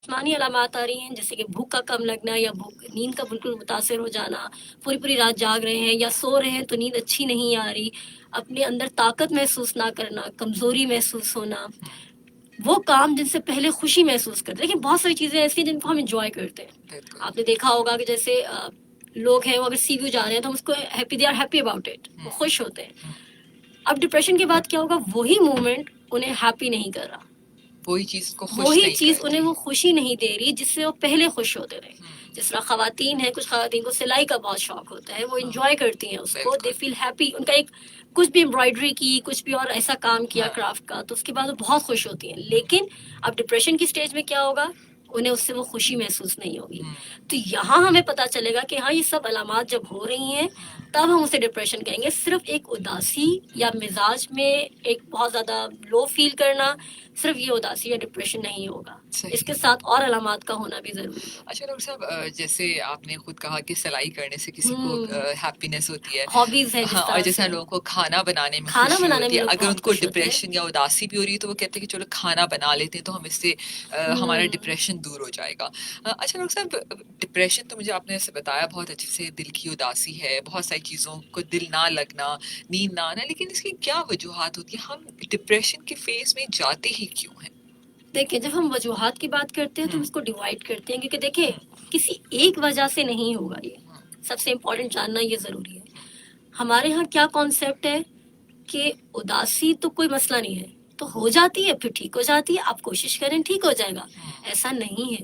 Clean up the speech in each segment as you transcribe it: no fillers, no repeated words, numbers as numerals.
जिस्मानी अलामात आ रही हैं, जैसे कि भूख का कम लगना या भूख नींद का बिल्कुल मुतासिर हो जाना, पूरी पूरी रात जाग रहे हैं या सो रहे हैं तो नींद अच्छी नहीं आ रही, अपने अंदर ताकत महसूस ना करना, कमज़ोरी महसूस होना, वो काम जिनसे पहले खुशी महसूस करते हैं। लेकिन बहुत सारी चीज़ें ऐसी हैं जिनको हम इंजॉय करते हैं। आपने देखा होगा कि जैसे लोग हैं वो अगर सी व्यू जा रहे हैं तो हम उसको happy, they are happy about it, वो खुश होते हैं। अब डिप्रेशन के बाद क्या होगा, वही मोमेंट उन्हें हैप्पी नहीं कर रहा, वही चीज को खुश वही नहीं चीज करती। उन्हें वो खुशी नहीं दे रही जिससे वो पहले खुश होते रहे। जिस तरह खवातीन है, कुछ खवातीन को सिलाई का बहुत शौक होता है, वो इंजॉय करती हैं उसको, दे फील हैप्पी, उनका एक कुछ भी एम्ब्रॉयडरी की, कुछ भी और ऐसा काम किया क्राफ्ट का, तो उसके बाद वो बहुत खुश होती हैं। लेकिन अब डिप्रेशन की स्टेज में क्या होगा, उन्हें उससे वो खुशी महसूस नहीं होगी। तो यहाँ हमें पता चलेगा कि हाँ, ये सब अलामात जब हो रही हैं तब हम उसे डिप्रेशन कहेंगे। सिर्फ एक उदासी या मिजाज में एक बहुत ज़्यादा लो फील करना, सिर्फ ये उदासी या डिप्रेशन नहीं होगा, इसके साथ और अलामात का होना भी जरूरी है। अच्छा डॉक्टर साहब, जैसे आपने खुद कहा कि सिलाई करने से किसी को हैप्पीनेस होती है, हॉबीज है, हाँ, और जैसे लोगों को खाना बनाने में खाना खुशी बनाने होती है, में अगर बहुत उनको खुश होते हैं। डिप्रेशन या उदासी भी हो रही है तो वो कहते हैं कि चलो खाना बना लेते हैं तो हम इससे हमारा डिप्रेशन दूर हो जाएगा। अच्छा डॉक्टर साहब, डिप्रेशन तो मुझे आपने ऐसे बताया बहुत अच्छे से, दिल की उदासी है, बहुत सारी चीज़ों को दिल ना लगना, नींद ना आना, लेकिन इसकी क्या वजूहात होती है, हम डिप्रेशन के फेज में जाते ही क्यों हैं? देखिए, जब हम वजूहात की बात करते हैं तो हम इसको डिवाइड करते हैं, क्योंकि देखिए किसी एक वजह से नहीं होगा, ये सबसे इम्पोर्टेंट जानना ये ज़रूरी है। हमारे यहाँ क्या कॉन्सेप्ट है कि उदासी तो कोई मसला नहीं है, तो हो जाती है फिर ठीक हो जाती है, आप कोशिश करें ठीक हो जाएगा, ऐसा नहीं है।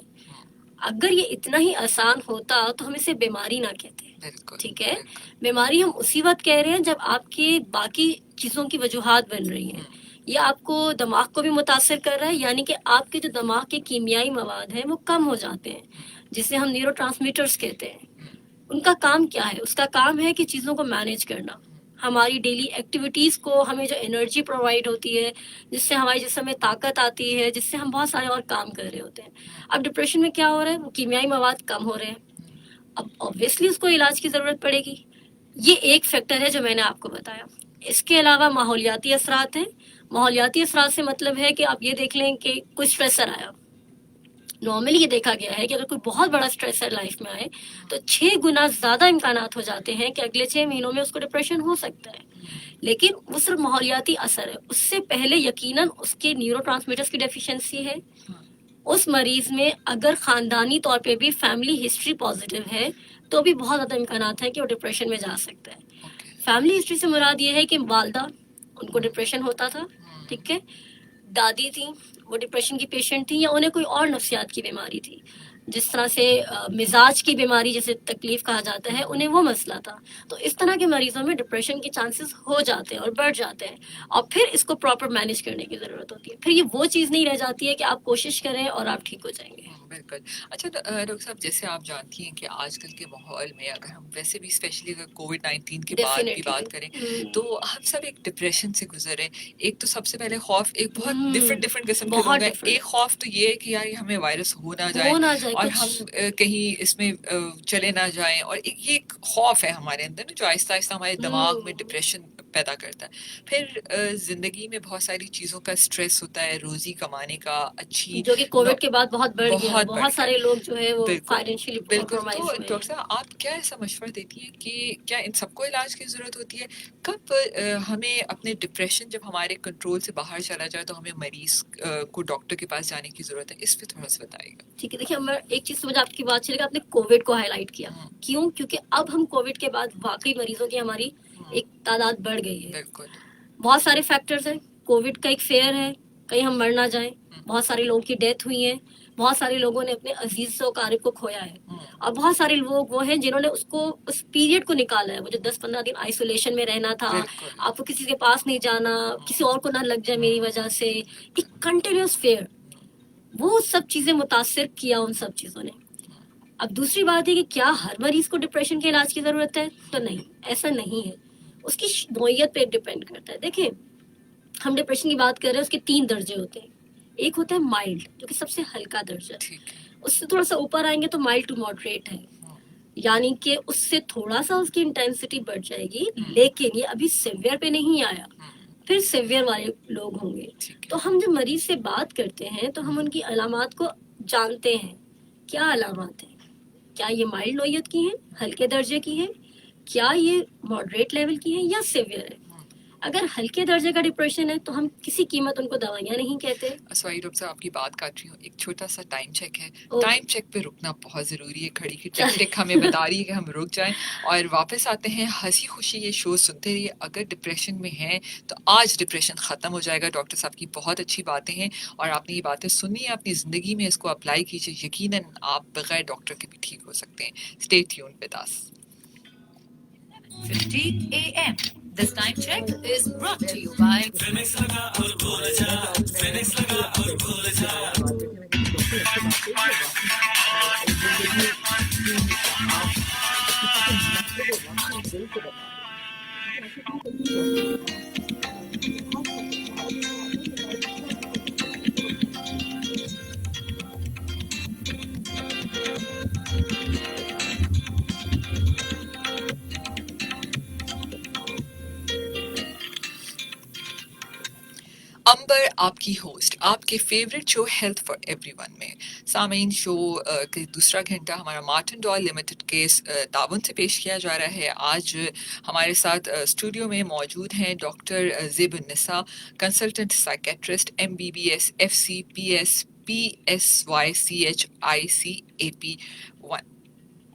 अगर ये इतना ही आसान होता तो हम इसे बीमारी ना कहते, ठीक है। बीमारी हम उसी वक्त कह रहे हैं जब आपके बाकी चीज़ों की वजूहात बन रही हैं, या आपको दिमाग को भी मुतासर कर रहा है, यानी कि आपके जो दिमाग के कीमियाई मवाद हैं वो कम हो जाते हैं, जिसे हम न्यूरोट्रांसमीटर्स कहते हैं। उनका काम क्या है, उसका काम है कि चीज़ों को मैनेज करना, हमारी डेली एक्टिविटीज़ को, हमें जो एनर्जी प्रोवाइड होती है, जिससे हमारे जिस्म में ताकत आती है, जिससे हम बहुत सारे और काम कर रहे होते हैं। अब डिप्रेशन में क्या हो रहा है, वो कीमियाई मवाद कम हो रहे हैं, अब ऑब्वियसली उसको इलाज की ज़रूरत पड़ेगी। ये एक फैक्टर है जो मैंने आपको बताया। इसके अलावा माहौलियाती असरात हैं। माहौलियाती असरात से मतलब है कि आप ये देख लें कि कोई स्ट्रेसर आया, नॉर्मली ये देखा गया है कि अगर कोई बहुत बड़ा स्ट्रेसर लाइफ में आए तो 6 गुना ज़्यादा इम्कानात हो जाते हैं कि अगले 6 महीनों में उसको डिप्रेशन हो सकता है। लेकिन वो सिर्फ माहौलियाती असर है, उससे पहले यकीनन उसके न्यूरोट्रांसमीटर्स की डेफिशिएंसी है। उस मरीज में अगर ख़ानदानी तौर पे भी फैमिली हिस्ट्री पॉजिटिव है तो भी बहुत ज़्यादा इम्कानात है कि वो डिप्रेशन में जा सकता है। फैमिली हिस्ट्री से मुराद ये है कि वालदा, उनको डिप्रेशन होता था, ठीक है, दादी थी वो डिप्रेशन की पेशेंट थी, या उन्हें कोई और नफ्सियात की बीमारी थी, जिस तरह से मिजाज की बीमारी जैसे तकलीफ कहा जाता है, उन्हें वो मसला था। तो इस तरह के मरीजों में डिप्रेशन के चांसेस हो जाते हैं और बढ़ जाते हैं, और फिर इसको प्रॉपर मैनेज करने की ज़रूरत होती है। फिर ये वो चीज़ नहीं रह जाती है कि आप कोशिश करें और आप ठीक हो जाएंगे। बिल्कुल। अच्छा डॉक्टर साहब, जैसे आप जानती हैं कि आजकल के माहौल में, अगर हम वैसे भी स्पेशली अगर कोविड-19 के बाद भी बात करें, तो हम सब एक डिप्रेशन से गुजरे। एक तो सबसे पहले खौफ, एक बहुत डिफरेंट किस्म के लोग हैं। एक खौफ तो ये है कि यार हमें वायरस हो ना जाए और हम कहीं इसमें चले ना जाएं, और ये एक खौफ है हमारे अंदर जो आहिस्ता आहिस्ता हमारे दिमाग में डिप्रेशन पैदा करता है। फिर जिंदगी में बहुत सारी चीज़ों का स्ट्रेस होता है, रोजी कमाने का, अच्छी, जो कि कोविड के बाद बहुत बढ़ गया, बहुत सारे लोग जो है वो फाइनेंशियली कॉम्प्रोमाइज हुए। तो डॉक्टर साहब, आप क्या ऐसा मशवरा देती हैं कि क्या इन सबको इलाज की ज़रूरत होती है? कब हमें अपने डिप्रेशन जब हमारे कंट्रोल से बाहर चला जाए तो हमें मरीज को डॉक्टर के पास जाने की ज़रूरत है? इस पे थोड़ा सा बताइएगा। ठीक है, देखिए, मैं एक चीज़ मुझे आपकी बात चलेगा, आपने कोविड को हाईलाइट किया, क्यों? क्योंकि अब हम कोविड के बाद वाकई मरीजों की हमारी एक तादाद बढ़ गई है। बिल्कुल। बहुत सारे फैक्टर्स हैं, कोविड का एक फेयर है, कहीं हम मर ना जाएं, बहुत सारे लोगों की डेथ हुई है, बहुत सारे लोगों ने अपने अजीज व क़रीब को खोया है, और बहुत सारे लोग वो हैं जिन्होंने उसको, उस पीरियड को निकाला है, वो जो 10-15 दिन आइसोलेशन में रहना था, आपको किसी के पास नहीं जाना, किसी और को ना लग जाए मेरी वजह से, एक कंटिन्यूस फेयर, वो सब चीज़ें मुतासिर किया उन सब चीज़ों ने। अब दूसरी बात है कि क्या हर मरीज को डिप्रेशन के इलाज की ज़रूरत है? तो नहीं, ऐसा नहीं है, उसकी नौइयत पे डिपेंड करता है। देखिए, हम डिप्रेशन की बात कर रहे हैं, उसके 3 दर्जे होते हैं। एक होता है माइल्ड, जो कि सबसे हल्का दर्जा, उससे थोड़ा सा ऊपर आएंगे तो माइल्ड टू मॉडरेट है, यानी कि उससे थोड़ा सा उसकी इंटेंसिटी बढ़ जाएगी, लेकिन ये अभी सिवियर पे नहीं आया, फिर सिवियर वाले लोग होंगे। तो हम जब मरीज से बात करते हैं तो हम उनकी अलामात को جانتے ہیں کیا علامات ہیں, کیا یہ مائلڈ نوعیت کی ہیں, ہلکے درجے کی ہیں, کیا یہ ماڈریٹ لیول کی ہیں یا سیویئر ہے. اگر ہلکے درجے کا ڈپریشن ہے تو ہم کسی قیمت ان کو دوائیاں نہیں کہتے. سوری ڈاکٹر صاحب آپ کی بات کاٹ رہی ہوں, ایک چھوٹا سا ٹائم چیک ہے. ٹائم چیک پہ رکنا بہت ضروری ہے. گھڑی کی ٹک ٹک ہمیں بتا رہی ہے کہ ہم رک جائیں, اور واپس آتے ہیں. ہنسی خوشی یہ شو سنتے رہیے. اگر ڈپریشن میں ہیں تو آج ڈپریشن ختم ہو جائے گا. ڈاکٹر صاحب کی بہت اچھی باتیں ہیں اور آپ نے یہ باتیں سنی ہیں, اپنی زندگی میں اس کو اپلائی کیجیے. یقیناً آپ بغیر ڈاکٹر کے بھی ٹھیک ہو سکتے ہیں. Stay tune with us. 15 a.m. This time check is brought to you by امبر آپ کی ہوسٹ آپ کے favourite show health for every one میں. سامعین, شو کے دوسرا گھنٹہ ہمارا مارٹن ڈال لمیٹڈ کے تعاون سے پیش کیا جا رہا ہے. آج ہمارے ساتھ اسٹوڈیو میں موجود ہیں ڈاکٹر زیب النساء, consultant psychiatrist, MBBS, FC, PS, PSY, CHICAP 1,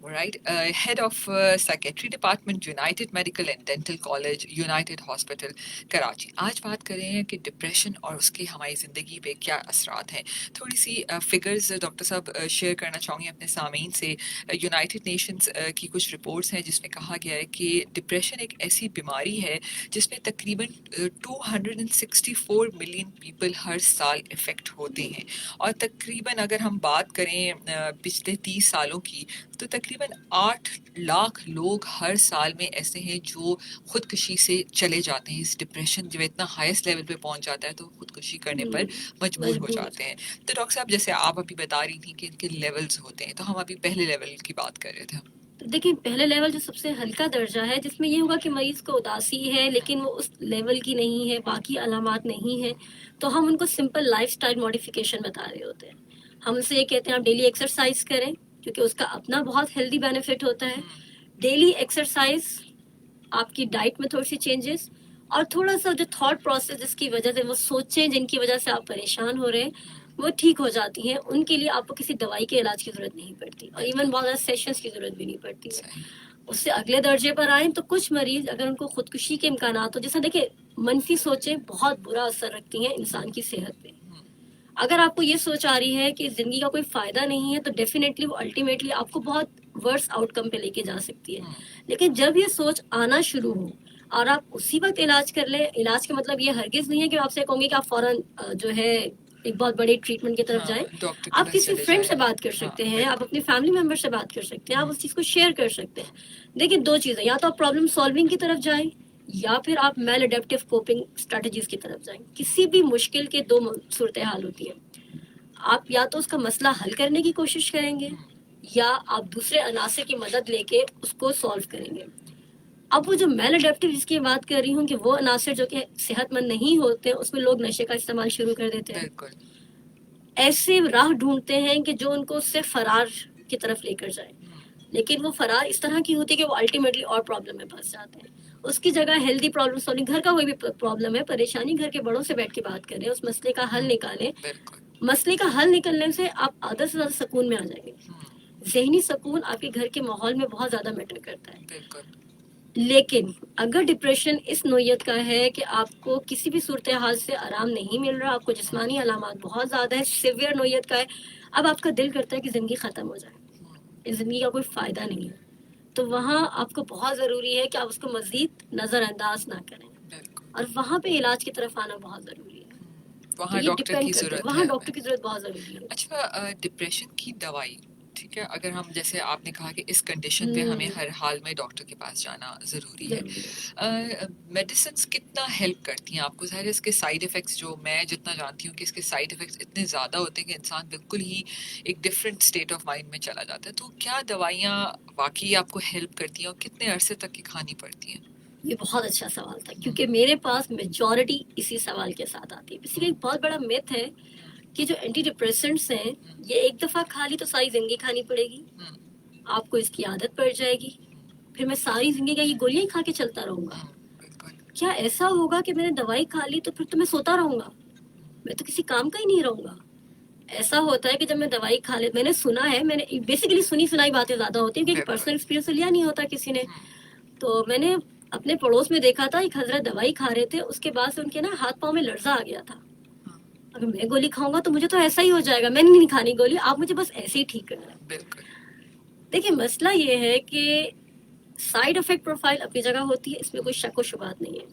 right, head of psychiatry department, United Medical and Dental College, United Hospital, Karachi. آج بات کر رہے ہیں کہ ڈپریشن اور اس کے ہماری زندگی پہ کیا اثرات ہیں. تھوڑی سی فگرز ڈاکٹر صاحب شیئر کرنا چاہوں گی اپنے سامعین سے. یونائٹڈ نیشنز کی کچھ رپورٹس ہیں جس میں کہا گیا ہے کہ ڈپریشن ایک ایسی بیماری ہے جس میں تقریباً 264 ملین پیپل ہر سال افیکٹ ہوتے ہیں, اور تقریباً اگر ہم بات کریں پچھلے 30 سالوں کی تو تقریباً 8 لاکھ لوگ ہر سال میں ایسے ہیں جو خودکشی سے چلے جاتے ہیں. اس ڈپریشن جب اتنا ہائیسٹ لیول پہ پہنچ جاتا ہے تو خودکشی کرنے پر مجبور ہو جاتے ہیں. تو ڈاکٹر صاحب جیسے آپ ابھی بتا رہی تھیں کہ ان کے لیولز ہوتے ہیں, تو ہم ابھی پہلے لیول کی بات کر رہے تھے. دیکھیں, پہلے لیول جو سب سے ہلکا درجہ ہے جس میں یہ ہوگا کہ مریض کو اداسی ہے لیکن وہ اس لیول کی نہیں ہے, باقی علامات نہیں ہیں, تو ہم ان کو سمپل لائف سٹائل موڈیفیکیشن بتا رہے ہوتے ہیں. ہم ان سے یہ کہتے ہیں آپ ڈیلی ایکسرسائز کریں کیونکہ اس کا اپنا بہت ہیلدی بینیفٹ ہوتا ہے. ڈیلی ایکسرسائز, آپ کی ڈائٹ میں تھوڑی سی چینجز, اور تھوڑا سا جو تھاٹ پروسیس جس کی وجہ سے وہ سوچیں جن کی وجہ سے آپ پریشان ہو رہے ہیں وہ ٹھیک ہو جاتی ہیں. ان کے لیے آپ کو کسی دوائی کے علاج کی ضرورت نہیں پڑتی, اور ایون بہت زیادہ سیشنز کی ضرورت بھی نہیں پڑتی ہے. اس سے اگلے درجے پر آئیں تو کچھ مریض اگر ان کو خودکشی کے امکانات ہو, جیسا دیکھیں منفی سوچیں بہت برا اثر رکھتی ہیں انسان کی صحت پہ. اگر آپ کو یہ سوچ آ رہی ہے کہ زندگی کا کوئی فائدہ نہیں ہے تو ڈیفینیٹلی وہ الٹیمیٹلی آپ کو بہت ورس آؤٹ کم پہ لے کے جا سکتی ہے. لیکن جب یہ سوچ آنا شروع ہو اور آپ اسی وقت علاج کر لیں, علاج کا مطلب یہ ہرگز نہیں ہے کہ آپ سے کہوں گی کہ آپ فوراً جو ہے ایک بہت بڑی ٹریٹمنٹ کی طرف جائیں. آپ کسی فرینڈ سے بات کر سکتے ہیں, آپ اپنی فیملی ممبر سے بات کر سکتے ہیں, آپ اس چیز کو شیئر کر سکتے ہیں. دیکھیں, دو چیزیں, یا تو آپ پرابلم سالونگ کی طرف جائیں یا پھر آپ میل اڈیپٹیو کوپنگ اسٹریٹجیز کی طرف جائیں. کسی بھی مشکل کے دو صورتحال ہوتی ہیں. آپ یا تو اس کا مسئلہ حل کرنے کی کوشش کریں گے یا آپ دوسرے عناصر کی مدد لے کے اس کو سالو کریں گے. اب وہ جو میل اڈیپٹیو جس کی بات کر رہی ہوں کہ وہ عناصر جو کہ صحت مند نہیں ہوتے, اس میں لوگ نشے کا استعمال شروع کر دیتے ہیں. ایسے راہ ڈھونڈتے ہیں کہ جو ان کو اس سے فرار کی طرف لے کر جائے, لیکن وہ فرار اس طرح کی ہوتی ہے کہ وہ الٹیمیٹلی اور پرابلم میں پھنس جاتے ہیں. اس کی جگہ ہیلدی پرابلم سالونگ, گھر کا کوئی بھی پرابلم ہے, پریشانی, گھر کے بڑوں سے بیٹھ کے بات کریں, اس مسئلے کا حل نکالیں. مسئلے کا حل نکلنے سے آپ آدھا سے زیادہ سکون میں آ جائیں گے. ذہنی سکون آپ کے گھر کے ماحول میں بہت زیادہ میٹر کرتا ہے. لیکن اگر ڈپریشن اس نوعیت کا ہے کہ آپ کو کسی بھی صورتحال سے آرام نہیں مل رہا, آپ کو جسمانی علامات بہت زیادہ ہے, سیویئر نوعیت کا ہے, اب آپ کا دل کرتا ہے کہ زندگی ختم ہو جائے, اس زندگی کا کوئی فائدہ نہیں ہے, تو وہاں آپ کو بہت ضروری ہے کہ آپ اس کو مزید نظر انداز نہ کریں, اور وہاں پہ علاج کی طرف آنا بہت ضروری ہے. وہاں ڈاکٹر کی ضرورت ہے. وہاں ڈاکٹر کی ضرورت بہت ضروری ہے. اچھا, ڈپریشن کی دوائی, ٹھیک ہے, اگر ہم جیسے آپ نے کہا کہ اس کنڈیشن پہ ہمیں ہر حال میں ڈاکٹر کے پاس جانا ضروری ہے, میڈیسنس کتنا ہیلپ کرتی ہیں آپ کو؟ ظاہر ہے اس کے سائیڈ افیکٹس, جو میں جتنا جانتی ہوں کہ اس کے سائیڈ افیکٹس اتنے زیادہ ہوتے ہیں کہ انسان بالکل ہی ایک ڈفرینٹ اسٹیٹ آف مائنڈ میں چلا جاتا ہے. تو کیا دوائیاں واقعی آپ کو ہیلپ کرتی ہیں اور کتنے عرصے تک کی کھانی پڑتی ہیں؟ یہ بہت اچھا سوال تھا کیونکہ میرے پاس میجورٹی اسی سوال کے ساتھ آتی ہے. اس لیے ایک بہت بڑا میتھ ہے کہ جو اینٹی ڈپریسنٹس ہیں یہ ایک دفعہ کھا لی تو ساری زندگی کھانی پڑے گی, آپ کو اس کی عادت پڑ جائے گی, پھر میں ساری زندگی کا یہ گولیاں ہی کھا کے چلتا رہوں گا. کیا ایسا ہوگا کہ میں نے دوائی کھا لی تو پھر تو میں سوتا رہوں گا, میں تو کسی کام کا ہی نہیں رہوں گا. ایسا ہوتا ہے کہ جب میں دوائی کھا لے, میں نے سنا ہے, میں نے بیسیکلی سنی سنائی باتیں زیادہ ہوتی ہیں کیونکہ پرسنل ایکسپیرینس تو لیا نہیں ہوتا کسی نے. تو میں نے اپنے پڑوس میں دیکھا تھا, ایک حضرت دوائی کھا رہے تھے, اس کے بعد سے ان کے نا ہاتھ پاؤں میں لرزہ آ گیا تھا. اگر میں گولی کھاؤں گا تو مجھے تو ایسا ہی ہو جائے گا, میں نہیں کھانی گولی, آپ مجھے بس ایسے ہی ٹھیک کرنا ہے. دیکھیں مسئلہ یہ ہے کہ سائیڈ افیکٹ پروفائل اپنی جگہ ہوتی ہے, اس میں کوئی شک و شبہات نہیں ہے,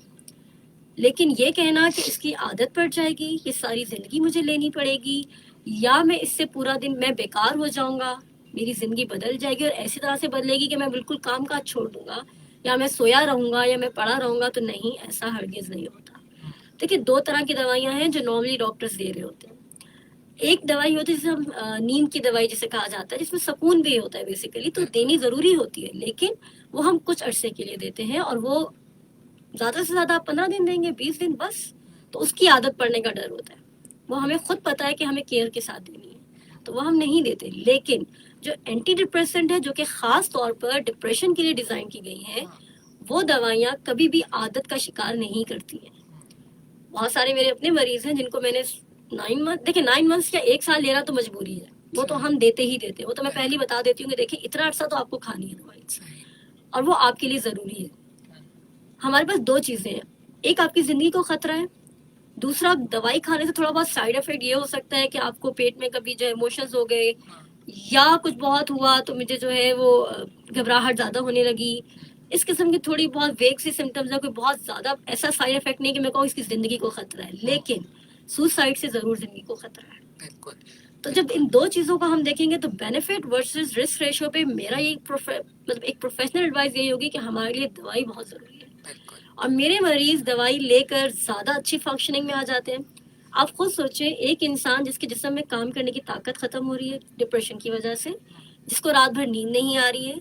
لیکن یہ کہنا کہ اس کی عادت پڑ جائے گی, یہ ساری زندگی مجھے لینی پڑے گی, یا میں اس سے پورا دن میں بیکار ہو جاؤں گا, میری زندگی بدل جائے گی اور ایسی طرح سے بدلے گی کہ میں بالکل کام کاج چھوڑ دوں گا, یا میں سویا رہوں گا, یا میں پڑا رہوں گا, تو نہیں, ایسا ہرگز نہیں ہوتا. دیکھیں دو طرح کی دوائیاں ہیں جو نارملی ڈاکٹرز دے رہے ہوتے ہیں. ایک دوائی ہوتی ہے جسے ہم نیند کی دوائی جسے کہا جاتا ہے, جس میں سکون بھی ہوتا ہے بیسیکلی, تو دینی ضروری ہوتی ہے, لیکن وہ ہم کچھ عرصے کے لیے دیتے ہیں, اور وہ زیادہ سے زیادہ 15 دن دیں گے, 20 دن بس. تو اس کی عادت پڑنے کا ڈر ہوتا ہے, وہ ہمیں خود پتا ہے کہ ہمیں کیئر کے ساتھ دینی ہے, تو وہ ہم نہیں دیتے. لیکن جو اینٹی ڈپریسنٹ ہے, جو کہ خاص طور پر ڈپریشن کے لیے ڈیزائن کی گئی ہیں, وہ دوائیاں کبھی بھی عادت کا شکار نہیں کرتی ہیں. بہت سارے میرے اپنے مریض ہیں جن کو میں نے 9 منتھس یا 1 سال لے رہا تو مجبوری ہے, وہ تو ہم دیتے ہی دیتے. وہ تو میں پہلے بتا دیتی ہوں کہ دیکھیں اتنا عرصہ تو آپ کو کھانی ہے دوائی, اور وہ آپ کے لیے ضروری ہے. ہمارے پاس 2 چیزیں ہیں, ایک آپ کی زندگی کو خطرہ ہے, دوسرا دوائی کھانے سے تھوڑا بہت سائیڈ افیکٹ یہ ہو سکتا ہے کہ آپ کو پیٹ میں کبھی جو ایموشنز ہو گئے, یا کچھ بہت ہوا تو مجھے جو ہے وہ گھبراہٹ زیادہ ہونے لگی, اس قسم کی تھوڑی بہت ویگ سی سمٹمز ہیں. کوئی بہت زیادہ ایسا سائیڈ افیکٹ نہیں کہ میں کہوں اس کی زندگی کو خطرہ ہے, لیکن سوسائڈ سے ضرور زندگی کو خطرہ ہے. بالکل. تو جب ان 2 چیزوں کو ہم دیکھیں گے تو بینیفٹ ورسز رسک ریشو پہ میرا یہ مطلب ایک پروفیشنل ایڈوائز یہی ہوگی کہ ہمارے لیے دوائی بہت ضروری ہے, اور میرے مریض دوائی لے کر زیادہ اچھی فنکشننگ میں آ جاتے ہیں. آپ خود سوچیں, ایک انسان جس کے جسم میں کام کرنے کی طاقت ختم ہو رہی ہے ڈپریشن کی وجہ سے, جس کو رات بھر نیند نہیں آ رہی ہے,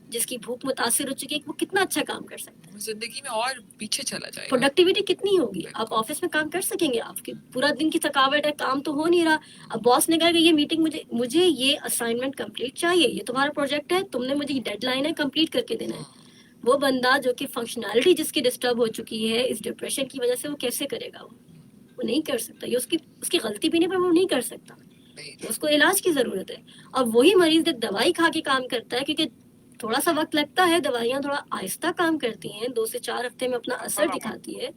جس کی بھوک متاثر ہو چکی ہے, وہ کتنا اچھا کام کر سکتا ہے, زندگی میں اور پیچھے چلا جائے گا. پروڈکٹیوٹی کتنی ہوگی, آپ آفس میں کام کر سکیں گے, آپ کی پورا دن کی تھکاوٹ ہے, کام تو ہو نہیں رہا, اب باس نے کہا کہ یہ میٹنگ مجھے یہ اسائنمنٹ کمپلیٹ چاہیے, یہ تمہارا پروجیکٹ ہے, تم نے مجھے یہ ڈیڈ لائن ہے, کمپلیٹ کر کے دینا ہے. وہ بندہ جو کہ فنکشنالٹی جس کی ڈسٹرب ہو چکی ہے اس ڈپریشن کی وجہ سے, وہ کیسے کرے گا, وہ نہیں کر سکتا. یہ اس کی غلطی بھی نہیں, پر وہ نہیں کر سکتا, اس کو علاج کی ضرورت ہے. اور وہی مریض جب دوائی کھا کے کام کرتا ہے, کیونکہ تھوڑا سا وقت لگتا ہے, دوائیاں تھوڑا آہستہ کام کرتی ہیں, 2 سے 4 ہفتے میں اپنا اثر دکھاتی ہے,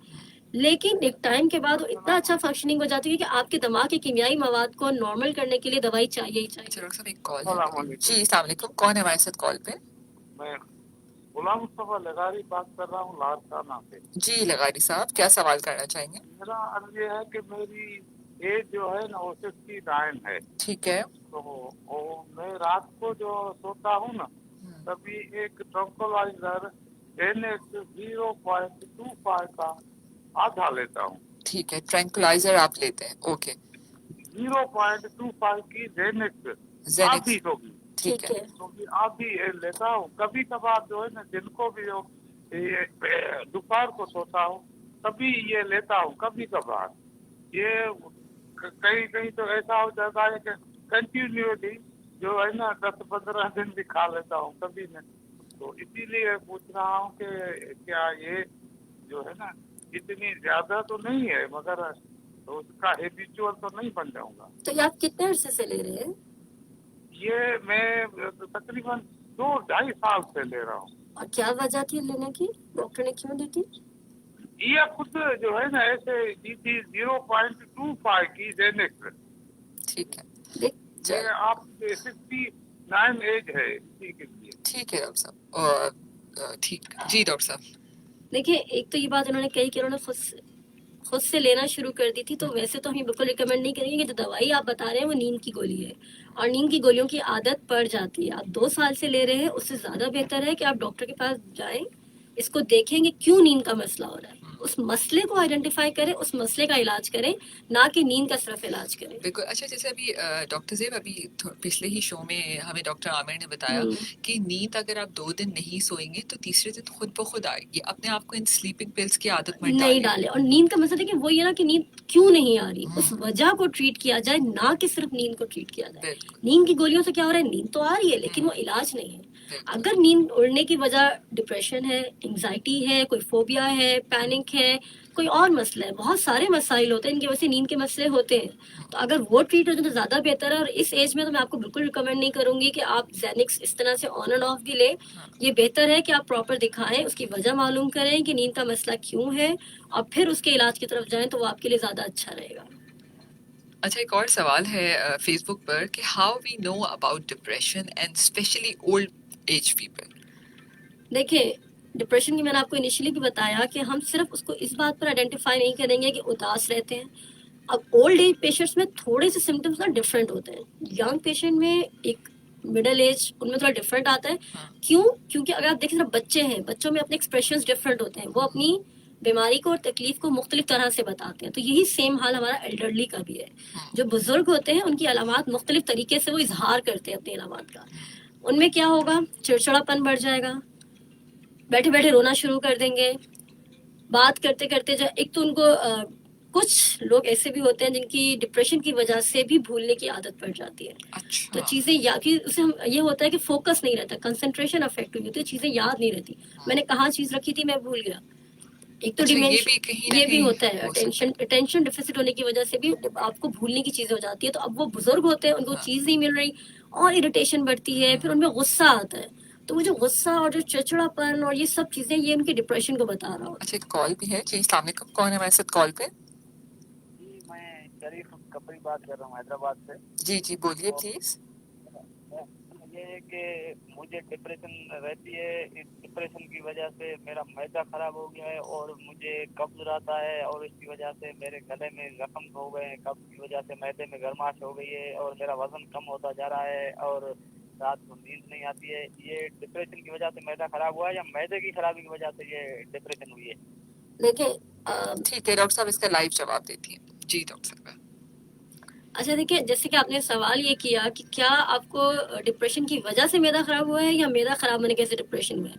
لیکن ایک ٹائم کے بعد وہ اتنا اچھا فنکشننگ ہو جاتی ہے کہ آپ کے دماغ کے کیمیائی مواد کو نارمل کرنے کے لیے دوائی چاہیے ہی چاہیے. ڈاکٹر صاحب ایک کال ہے. جی السلام علیکم, کون ہے ہمارے ساتھ کال پہ؟ میں غلام مصطفیٰ لغاری بات کر رہا ہوں لاڑکانہ سے. جی لغاری صاحب, کیا سوال کرنا چاہیں گے؟ میرا عرض یہ ہے کہ میری ایج جو ہے نا وہ 69 ہے. ٹھیک ہے. تو میں رات کو جو سوتا ہوں نا, تبھی ایک ٹرنکولائزر NX 0.25 کا آدھا لیتا ہوں. ٹھیک ہے, ٹرینکولائزر آپ لیتے ہیں, اوکے. 0.25 کی زینکس آدھی ہوگی, ٹھیک ہے, آدھی لیتا ہوں. کبھی کبھار جو ہے نا دن کو بھی دوپہر کو سوتا ہوں تبھی یہ لیتا ہوں. کبھی کبھار یہ کہیں تو ایسا ہو جاتا ہے کہ کنٹینیولی جو ہے نا 10-15 دن بھی کھا لیتا ہوں کبھی میں. تو اسی لیے پوچھ رہا ہوں کہ کیا یہ جو ہے نا اتنی زیادہ تو نہیں ہے, مگر اس کا ہیبیچول تو نہیں بن جاؤں گا. تو یہ آپ کتنے عرصے سے لے رہے ہیں؟ یہ میں تقریباً 2-2.5 سال سے لے رہا ہوں. اور کیا وجہ تھی لینے کی, ڈاکٹر نے کیوں دی تھی؟ یہ خود جو ہے نا ایسے دی تھی 0.25 کی زینکس. ٹھیک ہے, یہ آپ 69 ایج ہے اسی کے لیے. ٹھیک ہے ڈاکٹر صاحب, ٹھیک. جی ڈاکٹر صاحب دیکھیں, ایک تو یہ بات انہوں نے کہی کہ انہوں نے خود سے لینا شروع کر دی تھی, تو ویسے تو ہم بالکل ریکمینڈ نہیں کریں گے کہ جو دوائی آپ بتا رہے ہیں وہ نیند کی گولی ہے, اور نیند کی گولیوں کی عادت پڑ جاتی ہے. آپ 2 سال سے لے رہے ہیں, اس سے زیادہ بہتر ہے کہ آپ ڈاکٹر کے پاس جائیں, اس کو دیکھیں گے کیوں نیند کا مسئلہ ہو رہا ہے. اس مسئلے کو آئیڈینٹیفائی کریں, اس مسئلے کا علاج کریں, نہ کہ نیند کا صرف علاج کریں. بالکل. اچھا جیسے ابھی ڈاکٹر زیب ابھی پچھلے ہی شو میں ہمیں ڈاکٹر عامر نے بتایا کہ نیند اگر آپ 2 دن نہیں سوئیں گے تو تیسرے دن خود بخود آئے گی. اپنے آپ کو ان سلیپنگ پلس کی عادت میں نہیں ڈالے. اور نیند کا مسئلہ کہ وہی ہے نا کہ نیند کیوں نہیں آ رہی, اس وجہ کو ٹریٹ کیا جائے, نہ کہ صرف نیند کو ٹریٹ کیا جائے. نیند کی گولیوں سے کیا ہو رہا ہے, نیند تو آ رہی ہے لیکن وہ علاج نہیں ہے. اگر نیند اڑنے کی وجہ ڈپریشن ہے, انگزائٹی ہے, کوئی فوبیا ہے, پینک ہے, کوئی اور مسئلہ ہے, بہت سارے مسائل ہوتے ہیں ان کی وجہ سے نیند کے مسئلے ہوتے ہیں, تو اگر وہ ٹریٹ ہو جائے تو زیادہ بہتر ہے. اور اس ایج میں تو میں آپ کو بالکل ریکمینڈ نہیں کروں گی کہ آپ زینکس اس طرح سے آن اینڈ آف بھی لیں. یہ بہتر ہے کہ آپ پراپر دکھائیں, اس کی وجہ معلوم کریں کہ نیند کا مسئلہ کیوں ہے, اور پھر اس کے علاج کی طرف جائیں تو وہ آپ کے لیے زیادہ اچھا رہے گا. اچھا ایک اور سوال ہے فیس بک پر کہ how we know about depression and especially old age people. دیکھیں ڈپریشن کی میں نے آپ کو انیشلی بھی بتایا کہ ہم صرف اس کو اس بات پر آئیڈینٹیفائی نہیں کریں گے کہ اداس رہتے ہیں. اب اولڈ ایج پیشنٹس میں تھوڑے سے سمٹمس نا ڈفرینٹ ہوتے ہیں. ینگ پیشنٹ میں ایک مڈل ایج ان میں تھوڑا ڈفرینٹ آتا ہے. کیوں؟ کیونکہ اگر آپ دیکھیں صرف بچے ہیں, بچوں میں اپنے ایکسپریشنز ڈفرینٹ ہوتے ہیں, وہ اپنی بیماری کو اور تکلیف کو مختلف طرح سے بتاتے ہیں. تو یہی سیم حال ہمارا ایلڈرلی کا بھی ہے. جو بزرگ ہوتے ہیں ان کی علامات مختلف طریقے سے وہ اظہار کرتے ہیں اپنی علامات کا. ان میں کیا ہوگا, چڑچڑاپن بڑھ جائے گا, بیٹھے بیٹھے رونا شروع کر دیں گے, بات کرتے کرتے جو ایک تو ان کو کچھ لوگ ایسے بھی ہوتے ہیں جن کی ڈپریشن کی وجہ سے بھی بھولنے کی عادت پڑ جاتی ہے. تو چیزیں یا کہ اسے یہ ہوتا ہے کہ فوکس نہیں رہتا, کنسنٹریشن افیکٹ ہوئی ہوتی ہے, چیزیں یاد نہیں رہتی, میں نے کہاں چیز رکھی تھی میں بھول گیا. ایک تو ڈیمینشیا یہ بھی ہوتا ہے, اٹینشن ڈیفیسٹ ہونے کی وجہ سے بھی آپ کو بھولنے کی چیزیں ہو جاتی ہے. تو اب وہ بزرگ ہوتے ہیں, ان کو چیز نہیں مل رہی اور اریٹیشن بڑھتی ہے, پھر ان میں غصہ آتا ہے. تو وہ جو غصہ اور جو چڑچڑا پن اور یہ سب چیزیں یہ ان کے ڈپریشن کو بتا رہا ہوتا ہے. اچھا ایک کال بھی ہے. جی السلام علیکم, کون ہے ہمارے ساتھ کال پہ؟ جی میں شریف کپڑی بات کر رہا ہوں حیدرآباد سے. جی جی بولیے پلیز. یہ ہے کہ مجھے ڈپریشن رہتی ہے. اس ڈپریشن کی وجہ سے میرا معدہ خراب ہو گیا ہے اور مجھے قبض رہتا ہے, اور اس کی وجہ سے میرے گلے میں زخم ہو گئے ہیں. قبض کی وجہ سے معدے میں گرماہٹ ہو گئی ہے اور میرا وزن کم ہوتا جا رہا ہے اور رات کو نیند نہیں آتی ہے. یہ ڈپریشن کی وجہ سے معدہ خراب ہوا ہے یا معدے کی خرابی کی وجہ سے یہ ڈپریشن ہوئی ہے؟ دیکھیں ٹھیک ہے ڈاکٹر صاحب اس کا لائیو جواب دیتی ہیں. جی ڈاکٹر صاحب. اچھا دیکھیں, جیسے کہ آپ نے سوال یہ کیا کہ کیا آپ کو ڈپریشن کی وجہ سے معدہ خراب ہوا ہے یا معدہ خراب ہونے کی وجہ سے ڈپریشن ہوا ہے.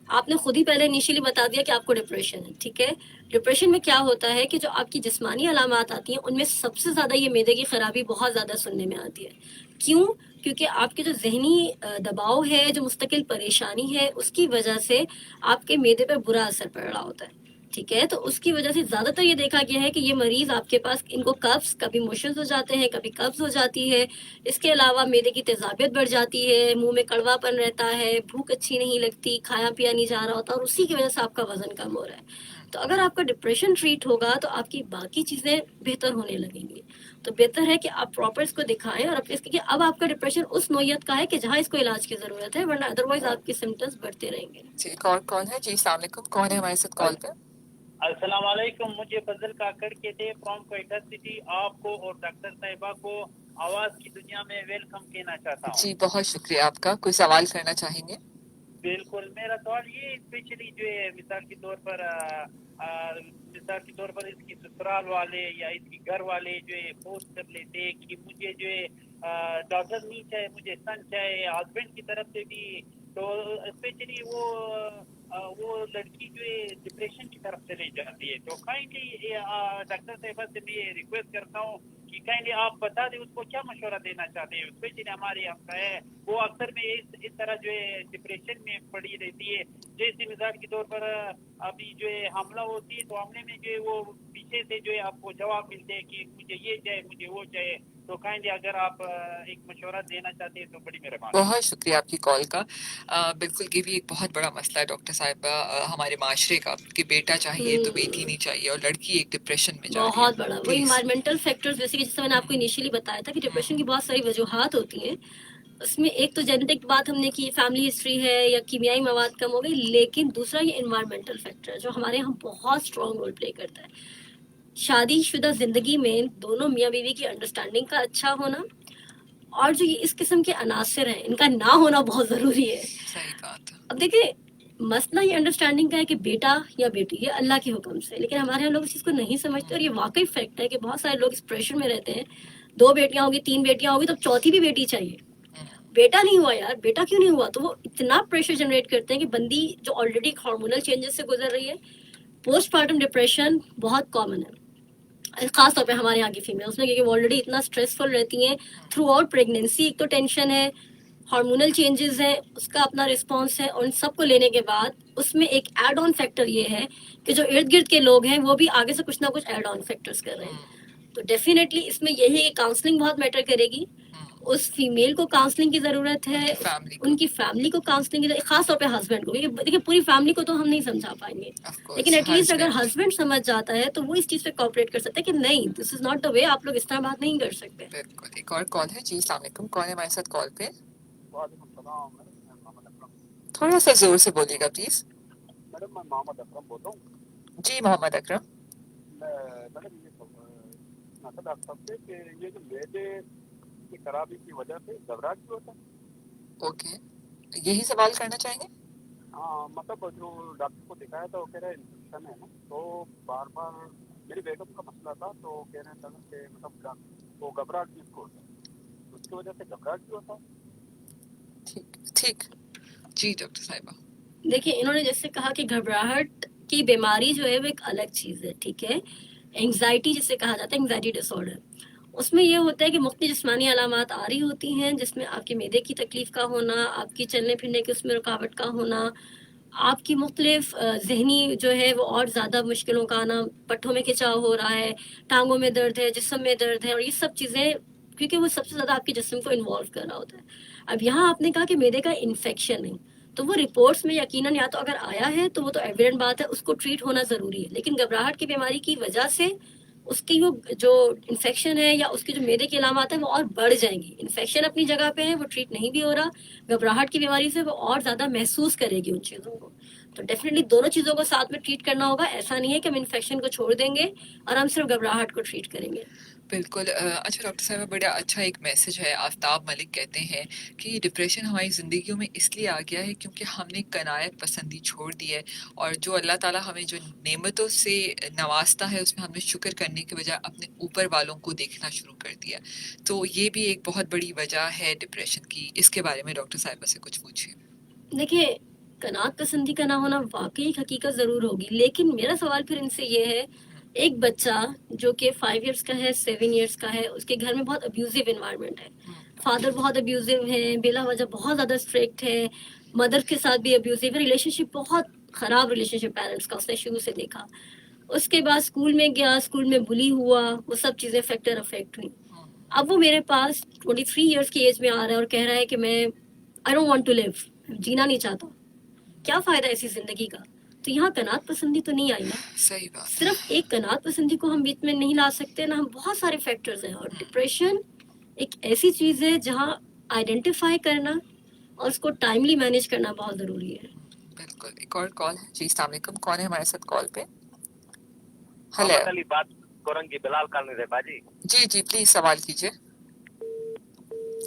آپ نے خود ہی پہلے انیشلی بتا دیا کہ آپ کو ڈپریشن ہے. ٹھیک ہے, ڈپریشن میں کیا ہوتا ہے کہ جو آپ کی جسمانی علامات آتی ہیں ان میں سب سے زیادہ یہ معدے کی خرابی بہت زیادہ سننے میں آتی ہے. کیوں؟ کیونکہ آپ کے جو ذہنی دباؤ ہے, جو مستقل پریشانی ہے, اس کی وجہ سے آپ کے معدے پر برا اثر پڑ رہا ہوتا ہے. ٹھیک ہے, تو اس کی وجہ سے زیادہ تر یہ دیکھا گیا ہے کہ یہ مریض آپ کے پاس ان کو قبض, کبھی موشنز ہو جاتے ہیں, کبھی قبض ہو جاتی ہے. اس کے علاوہ معدے کی تیزابیت بڑھ جاتی ہے, منہ میں کڑوا پن رہتا ہے, بھوک اچھی نہیں لگتی, کھایا پیا نہیں جا رہا ہوتا, اور اسی کی وجہ سے آپ کا وزن کم ہو رہا ہے. تو اگر آپ کا ڈپریشن ٹریٹ ہوگا تو آپ کی باقی چیزیں بہتر ہونے لگیں گی. تو بہتر ہے کہ آپ پراپر اس کو دکھائیں, اور اب آپ کا ڈپریشن اس نوعیت کا ہے کہ جہاں اس کو علاج کی ضرورت ہے, ورنہ ادروائز آپ کے سمٹمس بڑھتے رہیں گے. جی ایک اور کال ہے. جی السلام علیکم, کون ہے ہمارے ساتھ کال پہ؟ السلام علیکم, مجھے فضل کاکڑ کے تھے فرام کوئٹہ سٹی. آپ کو اور ڈاکٹر صاحبہ کو آواز کی دنیا میں ویلکم کہنا چاہتا ہوں. جی بہت شکریہ آپ کا. کوئی سوال کرنا چاہیں گے؟ بالکل, میرا سوال یہ اسپیشلی جو ہے مثال کے طور پر اس کی سسرال والے یا اس کی گھر والے جو ہے پوسٹ کر لیتے ہیں کہ مجھے جو ہے ڈاکٹر نہیں چاہے, مجھے سن چاہے, ہسبینڈ کی طرف سے بھی. تو اسپیشلی وہ لڑکی جو ہے ڈپریشن کی طرف چلی جاتی ہے. تو کائنڈلی ڈاکٹر صاحبہ سے میں یہ ریکویسٹ کرتا ہوں کہ کائنڈلی آپ بتا دیں اس کو کیا مشورہ دینا چاہتے ہیں. اسپیشلی ہماری ہم ہے وہ اکثر میں اس طرح جو ہے ڈپریشن میں پڑی رہتی ہے. جیسے مثال کے طور پر ابھی جو ہے حملہ ہوتی ہے تو حملے میں جو ہے وہ پیچھے سے جو ہے آپ کو جواب ملتے ہیں کہ مجھے یہ چاہے, مجھے وہ چاہے. تو کائنڈلی اگر آپ ایک مشورہ دینا چاہتے ہیں تو بڑی مہربانی. بہت شکریہ آپ کی کال کا. بالکل یہ بھی ایک بہت بڑا مسئلہ ہے ڈاکٹر صاحبہ ہمارے معاشرے کا, کہ بیٹا چاہیے تو بیٹی نہیں چاہیے, اور لڑکی ایک ڈپریشن میں جا رہی ہے. بہت بڑا وہ انوائرمنٹل فیکٹرز, جیسے میں نے آپ کو انیشلی بتایا تھا کہ ڈپریشن کی بہت ساری وجوہات ہوتی ہیں. اس میں ایک تو جینیٹک بات ہم نے کی, فیملی ہسٹری ہے یا کیمیائی مواد کم ہو گئی, لیکن دوسرا یہ انوائرمنٹل فیکٹر جو ہمارے یہاں بہت اسٹرانگ رول پلے کرتا ہے. شادی شدہ زندگی میں دونوں میاں بیوی کی انڈرسٹینڈنگ کا اچھا ہونا, اور جو یہ اس قسم کے عناصر ہیں ان کا نہ ہونا بہت ضروری ہے. صحیح بات ہے. اب دیکھیں मसला ये अंडरस्टैंडिंग का है कि बेटा या बेटी ये अल्लाह के हुक्म से, लेकिन हमारे यहाँ लोग इस चीज़ को नहीं समझते और ये वाकई फैक्ट है कि बहुत सारे लोग इस प्रेशर में रहते हैं, 2 बेटियां होगी 3 बेटियां होगी तो चौथी भी बेटी चाहिए, बेटा नहीं हुआ यार, बेटा क्यों नहीं हुआ, तो वो इतना प्रेशर जनरेट करते हैं कि बंदी जो ऑलरेडी हार्मोनल चेंजेस से गुजर रही है, पोस्टपार्टम डिप्रेशन बहुत कॉमन है खास तौर पे हमारे यहाँ की फीमेल्स में, क्योंकि वो ऑलरेडी इतना स्ट्रेसफुल रहती हैं थ्रू आउट प्रेगनेंसी, एक तो टेंशन है, हार्मोनल चेंजेस है, उसका अपना रिस्पॉन्स है, और इन सबको लेने के बाद उसमें एक एड ऑन फैक्टर ये है कि जो इर्द गिर्द के लोग हैं वो भी आगे से कुछ ना कुछ एड ऑन फैक्टर्स कर रहे हैं। तो डेफिनेटली इसमें यही है कि काउंसलिंग बहुत मैटर करेगी, उस फीमेल को काउंसलिंग की जरूरत है, उनकी फैमिली को काउंसलिंग की, खास तौर पे हस्बैंड को, क्योंकि देखिए पूरी फैमिली को तो हम नहीं समझा पाएंगे, लेकिन एटलीस्ट अगर हस्बैंड समझ जाता है तो वो इस चीज पे कोऑपरेट कर सकता है कि नहीं, this is not the way, आप लोग इस तरह बात नहीं कर सकते। बिल्कुल। एक और कॉल है जी, अस्सलाम वालेकुम, कौन है हमारे साथ कॉल पे? थोड़ा सा जोर से बोलिएगा प्लीज। मैडम मैं मोहम्मद अकरम बोल रहा हूँ। जी मोहम्मद अकरम। मैडम ये पूछना था डॉक्टर साहब से कि ये जो मैदे की खराबी की वजह से घबराहट क्यों होता है? ओके, यही सवाल करना चाहेंगे? हाँ, मतलब जो डॉक्टर को दिखाया था वो कह रहा है इन्फेक्शन है ना, तो बार बार मेरी बेगम का मसला था तो कह रहे थे कि मतलब वो घबराहट किसको होता है, उसकी वजह से घबराहट क्यों होता है? ठीक ठीक जी डॉक्टर साहिबा। देखिए इन्होंने जैसे कहा कि घबराहट की बीमारी जो है वो एक अलग चीज है, ठीक है, एंग्जाइटी जिसे कहा जाता है, एंग्जाइटी डिसऑर्डर, उसमें ये होता है कि मुख्तलिफ जिस्मानी अलामात आ रही होती हैं, जिसमें आपके मैदे की तकलीफ का होना, आपकी चलने फिरने की उसमें रुकावट का होना, आपकी मुख्तलिफ जहनी जो है वो और ज़्यादा मुश्किलों का आना, पट्टों में खिंचाव हो रहा है, टांगों में दर्द है, जिस्म में दर्द है, और ये सब चीज़ें क्योंकि वो सबसे ज़्यादा आपके जिस्म को इन्वॉल्व कर रहा होता है। अब यहाँ आपने कहा कि मैदे का इन्फेक्शन है, तो वो रिपोर्ट्स में यकीनन या तो अगर आया है तो वो तो एविडेंट बात है, उसको ट्रीट होना ज़रूरी है, लेकिन घबराहट की बीमारी की वजह से उसकी वो जो इन्फेक्शन है या उसकी जो मैदे की अलामत है वो और बढ़ जाएंगी। इन्फेक्शन अपनी जगह पे है, वो ट्रीट नहीं भी हो रहा, घबराहट की बीमारी से वो और ज़्यादा महसूस करेगी उन चीज़ों को, तो डेफिनेटली दोनों चीज़ों को साथ में ट्रीट करना होगा। ऐसा नहीं है कि हम इन्फेक्शन को छोड़ देंगे और हम सिर्फ घबराहट को ट्रीट करेंगे। बिल्कुल। अच्छा डॉक्टर साहब, बड़ा अच्छा एक मैसेज है। आफ्ताब मलिक कहते हैं कि डिप्रेशन हमारी ज़िंदगियों में इसलिए आ गया है क्योंकि हमने कनायत पसंदी छोड़ दी है, और जो अल्लाह ताला हमें जो नेमतों से नवाजता है उसमें हमने शुक्र करने के बजाय अपने ऊपर वालों को देखना शुरू कर दिया। तो ये भी एक बहुत बड़ी वजह है डिप्रेशन की। इसके बारे में डॉक्टर साहिबा से कुछ पूछिए। देखिए कनात पसंदी का ना होना वाकई एक हकीकत ज़रूर होगी, लेकिन मेरा सवाल फिर इनसे ये है, एक बच्चा जो कि 5 इयर्स का है, 7 इयर्स का है, उसके घर में बहुत अब्यूजिव इन्वायरमेंट है, फादर बहुत अब्यूजिव है, बेला वजह बहुत ज़्यादा स्ट्रिक्ट है, मदर के साथ भी अब्यूजिव है, रिलेशनशिप बहुत ख़राब रिलेशनशिप पेरेंट्स का उसने शुरू से देखा, उसके बाद स्कूल में गया, स्कूल में बुली हुआ, वो सब चीज़ें फैक्टर अफेक्ट हुई, अब वो मेरे पास 23 इयर्स की एज में आ रहा है और कह रहा है कि मैं I don't want to live, जीना नहीं चाहता, क्या फायदा ऐसी जिंदगी का, तो यहाँ कनात पसंदी तो नहीं आई ना। सही बात। सिर्फ एक कनात पसंदी को हम बीच में नहीं ला सकते ना, हम बहुत सारे फैक्टर्स हैं, और डिप्रेशन एक ऐसी चीज है जहाँ आइडेंटिफाई करना और उसको टाइमली मैनेज करना बहुत जरूरी है। बिल्कुल। एक और कॉल है जी, अस्सलाम वालेकुम, कौन है हमारे साथ कॉल पे? हेलो बात कोरंगी बिलाल कॉलोनी से बाजी। जी जी प्लीज सवाल कीजिए।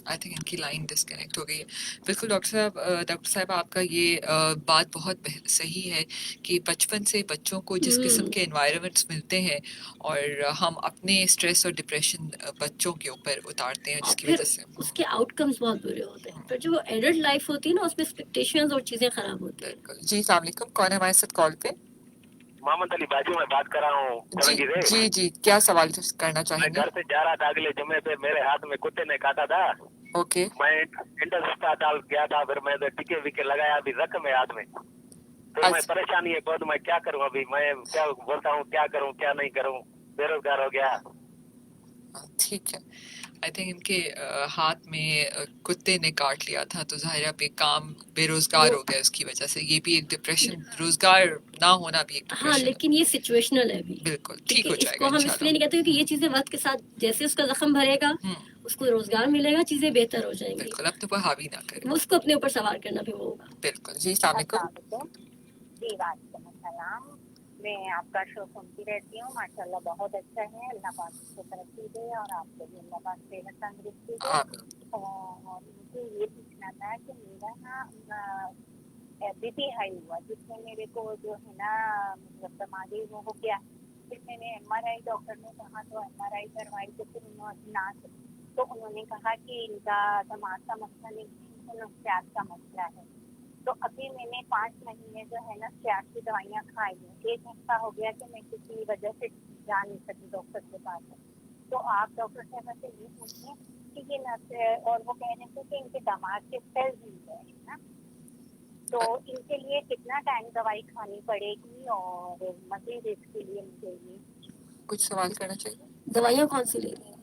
आई थिंक इनकी लाइन डिस्कनेक्ट हो गई है। बिल्कुल डॉक्टर साहब आपका ये बात बहुत सही है कि बचपन से बच्चों को जिस किस्म के एनवायरनमेंट्स मिलते हैं और हम अपने स्ट्रेस और डिप्रेशन बच्चों के ऊपर उतारते हैं, जिसकी वजह से उसके आउटकम्स बहुत बुरे होते हैं, फिर जो एडल्ट लाइफ होती है ना उसमें एक्सपेक्टेशंस और चीजें खराब होती हैं। जी अस्सलाम वालेकुम, कौन है हमारे साथ कॉल पे? मोहम्मद अली बाजू में बात कर रहा हूँ। जी जी क्या सवाल करना चाहेंगे? मैं घर से जा रहा था, अगले जुम्मे पे मेरे हाथ में कुत्ते ने काटा था। ओके। मैं इंटरस्टाल गया था, फिर मैं टिके विके लगाया, अभी जख्म है हाथ में, तो मैं परेशानी है बहुत, मैं क्या करूँ अभी, मैं क्या बोलता हूँ, क्या करूँ क्या नहीं करूँ, बेरोजगार हो गया। ठीक है। आई थिंक इनके हाथ में कुत्ते ने काट लिया था, तो जाहिर है काम बेरोजगार हो गया उसकी वजह से। ये भी एक डिप्रेशन, रोजगार ना होना भी एक डिप्रेशन। हाँ लेकिन ये सिचुएशनल है अभी, बिल्कुल ठीक हो जाएगा। इसको हम इसलिए नहीं कहते क्योंकि ये चीजें वक्त के साथ जैसे उसका जख्म भरेगा उसको रोजगार मिलेगा, चीजें बेहतर हो जाएंगी। बिल्कुल, अपने ऊपर हावी ना करें, वो उसको अपने ऊपर सवार करना भी होगा। बिल्कुल। जी अस्सलाम वालेकुम। जी वालेकुम अस्सलाम, मैं आपका शो सुनती रहती हूँ, माशाल्लाह बहुत अच्छा है, अल्लाह पाक को तरक्की दे और आपको भी अल्लाह पाक सेहत तंदुरुस्ती दे। और मुझे ये पूछना था कि मेरा ना बीपी हाई हुआ, जिसमें मेरे को जो है ना मतलब दिमागी वो हो गया। फिर मैंने एमआरआई, डॉक्टर ने कहा तो एमआरआई करवाई, तो फिर उन्होंने कहा कि इनका दिमाग का मसला नहीं, इनको नफ्सियात का मसला है। तो अभी मैंने 5 महीने जो है नफ्सियात की दवाइयाँ खाई हैं। 1 हफ्ता हो गया कि मैं किसी वजह से जा नहीं सकी डॉक्टर के पास। तो आप डॉक्टर साहब से ये पूछिए कि ये नफ्स, और वो कह रहे थे कि इनके दिमाग के सेल्स हिल गए हैं ना, तो इनके लिए कितना टाइम दवाई खानी पड़ेगी, और मजीद इसके लिए मुझे ये कुछ सवाल करना चाहिए? दवाइयाँ कौन सी ले रही हैं?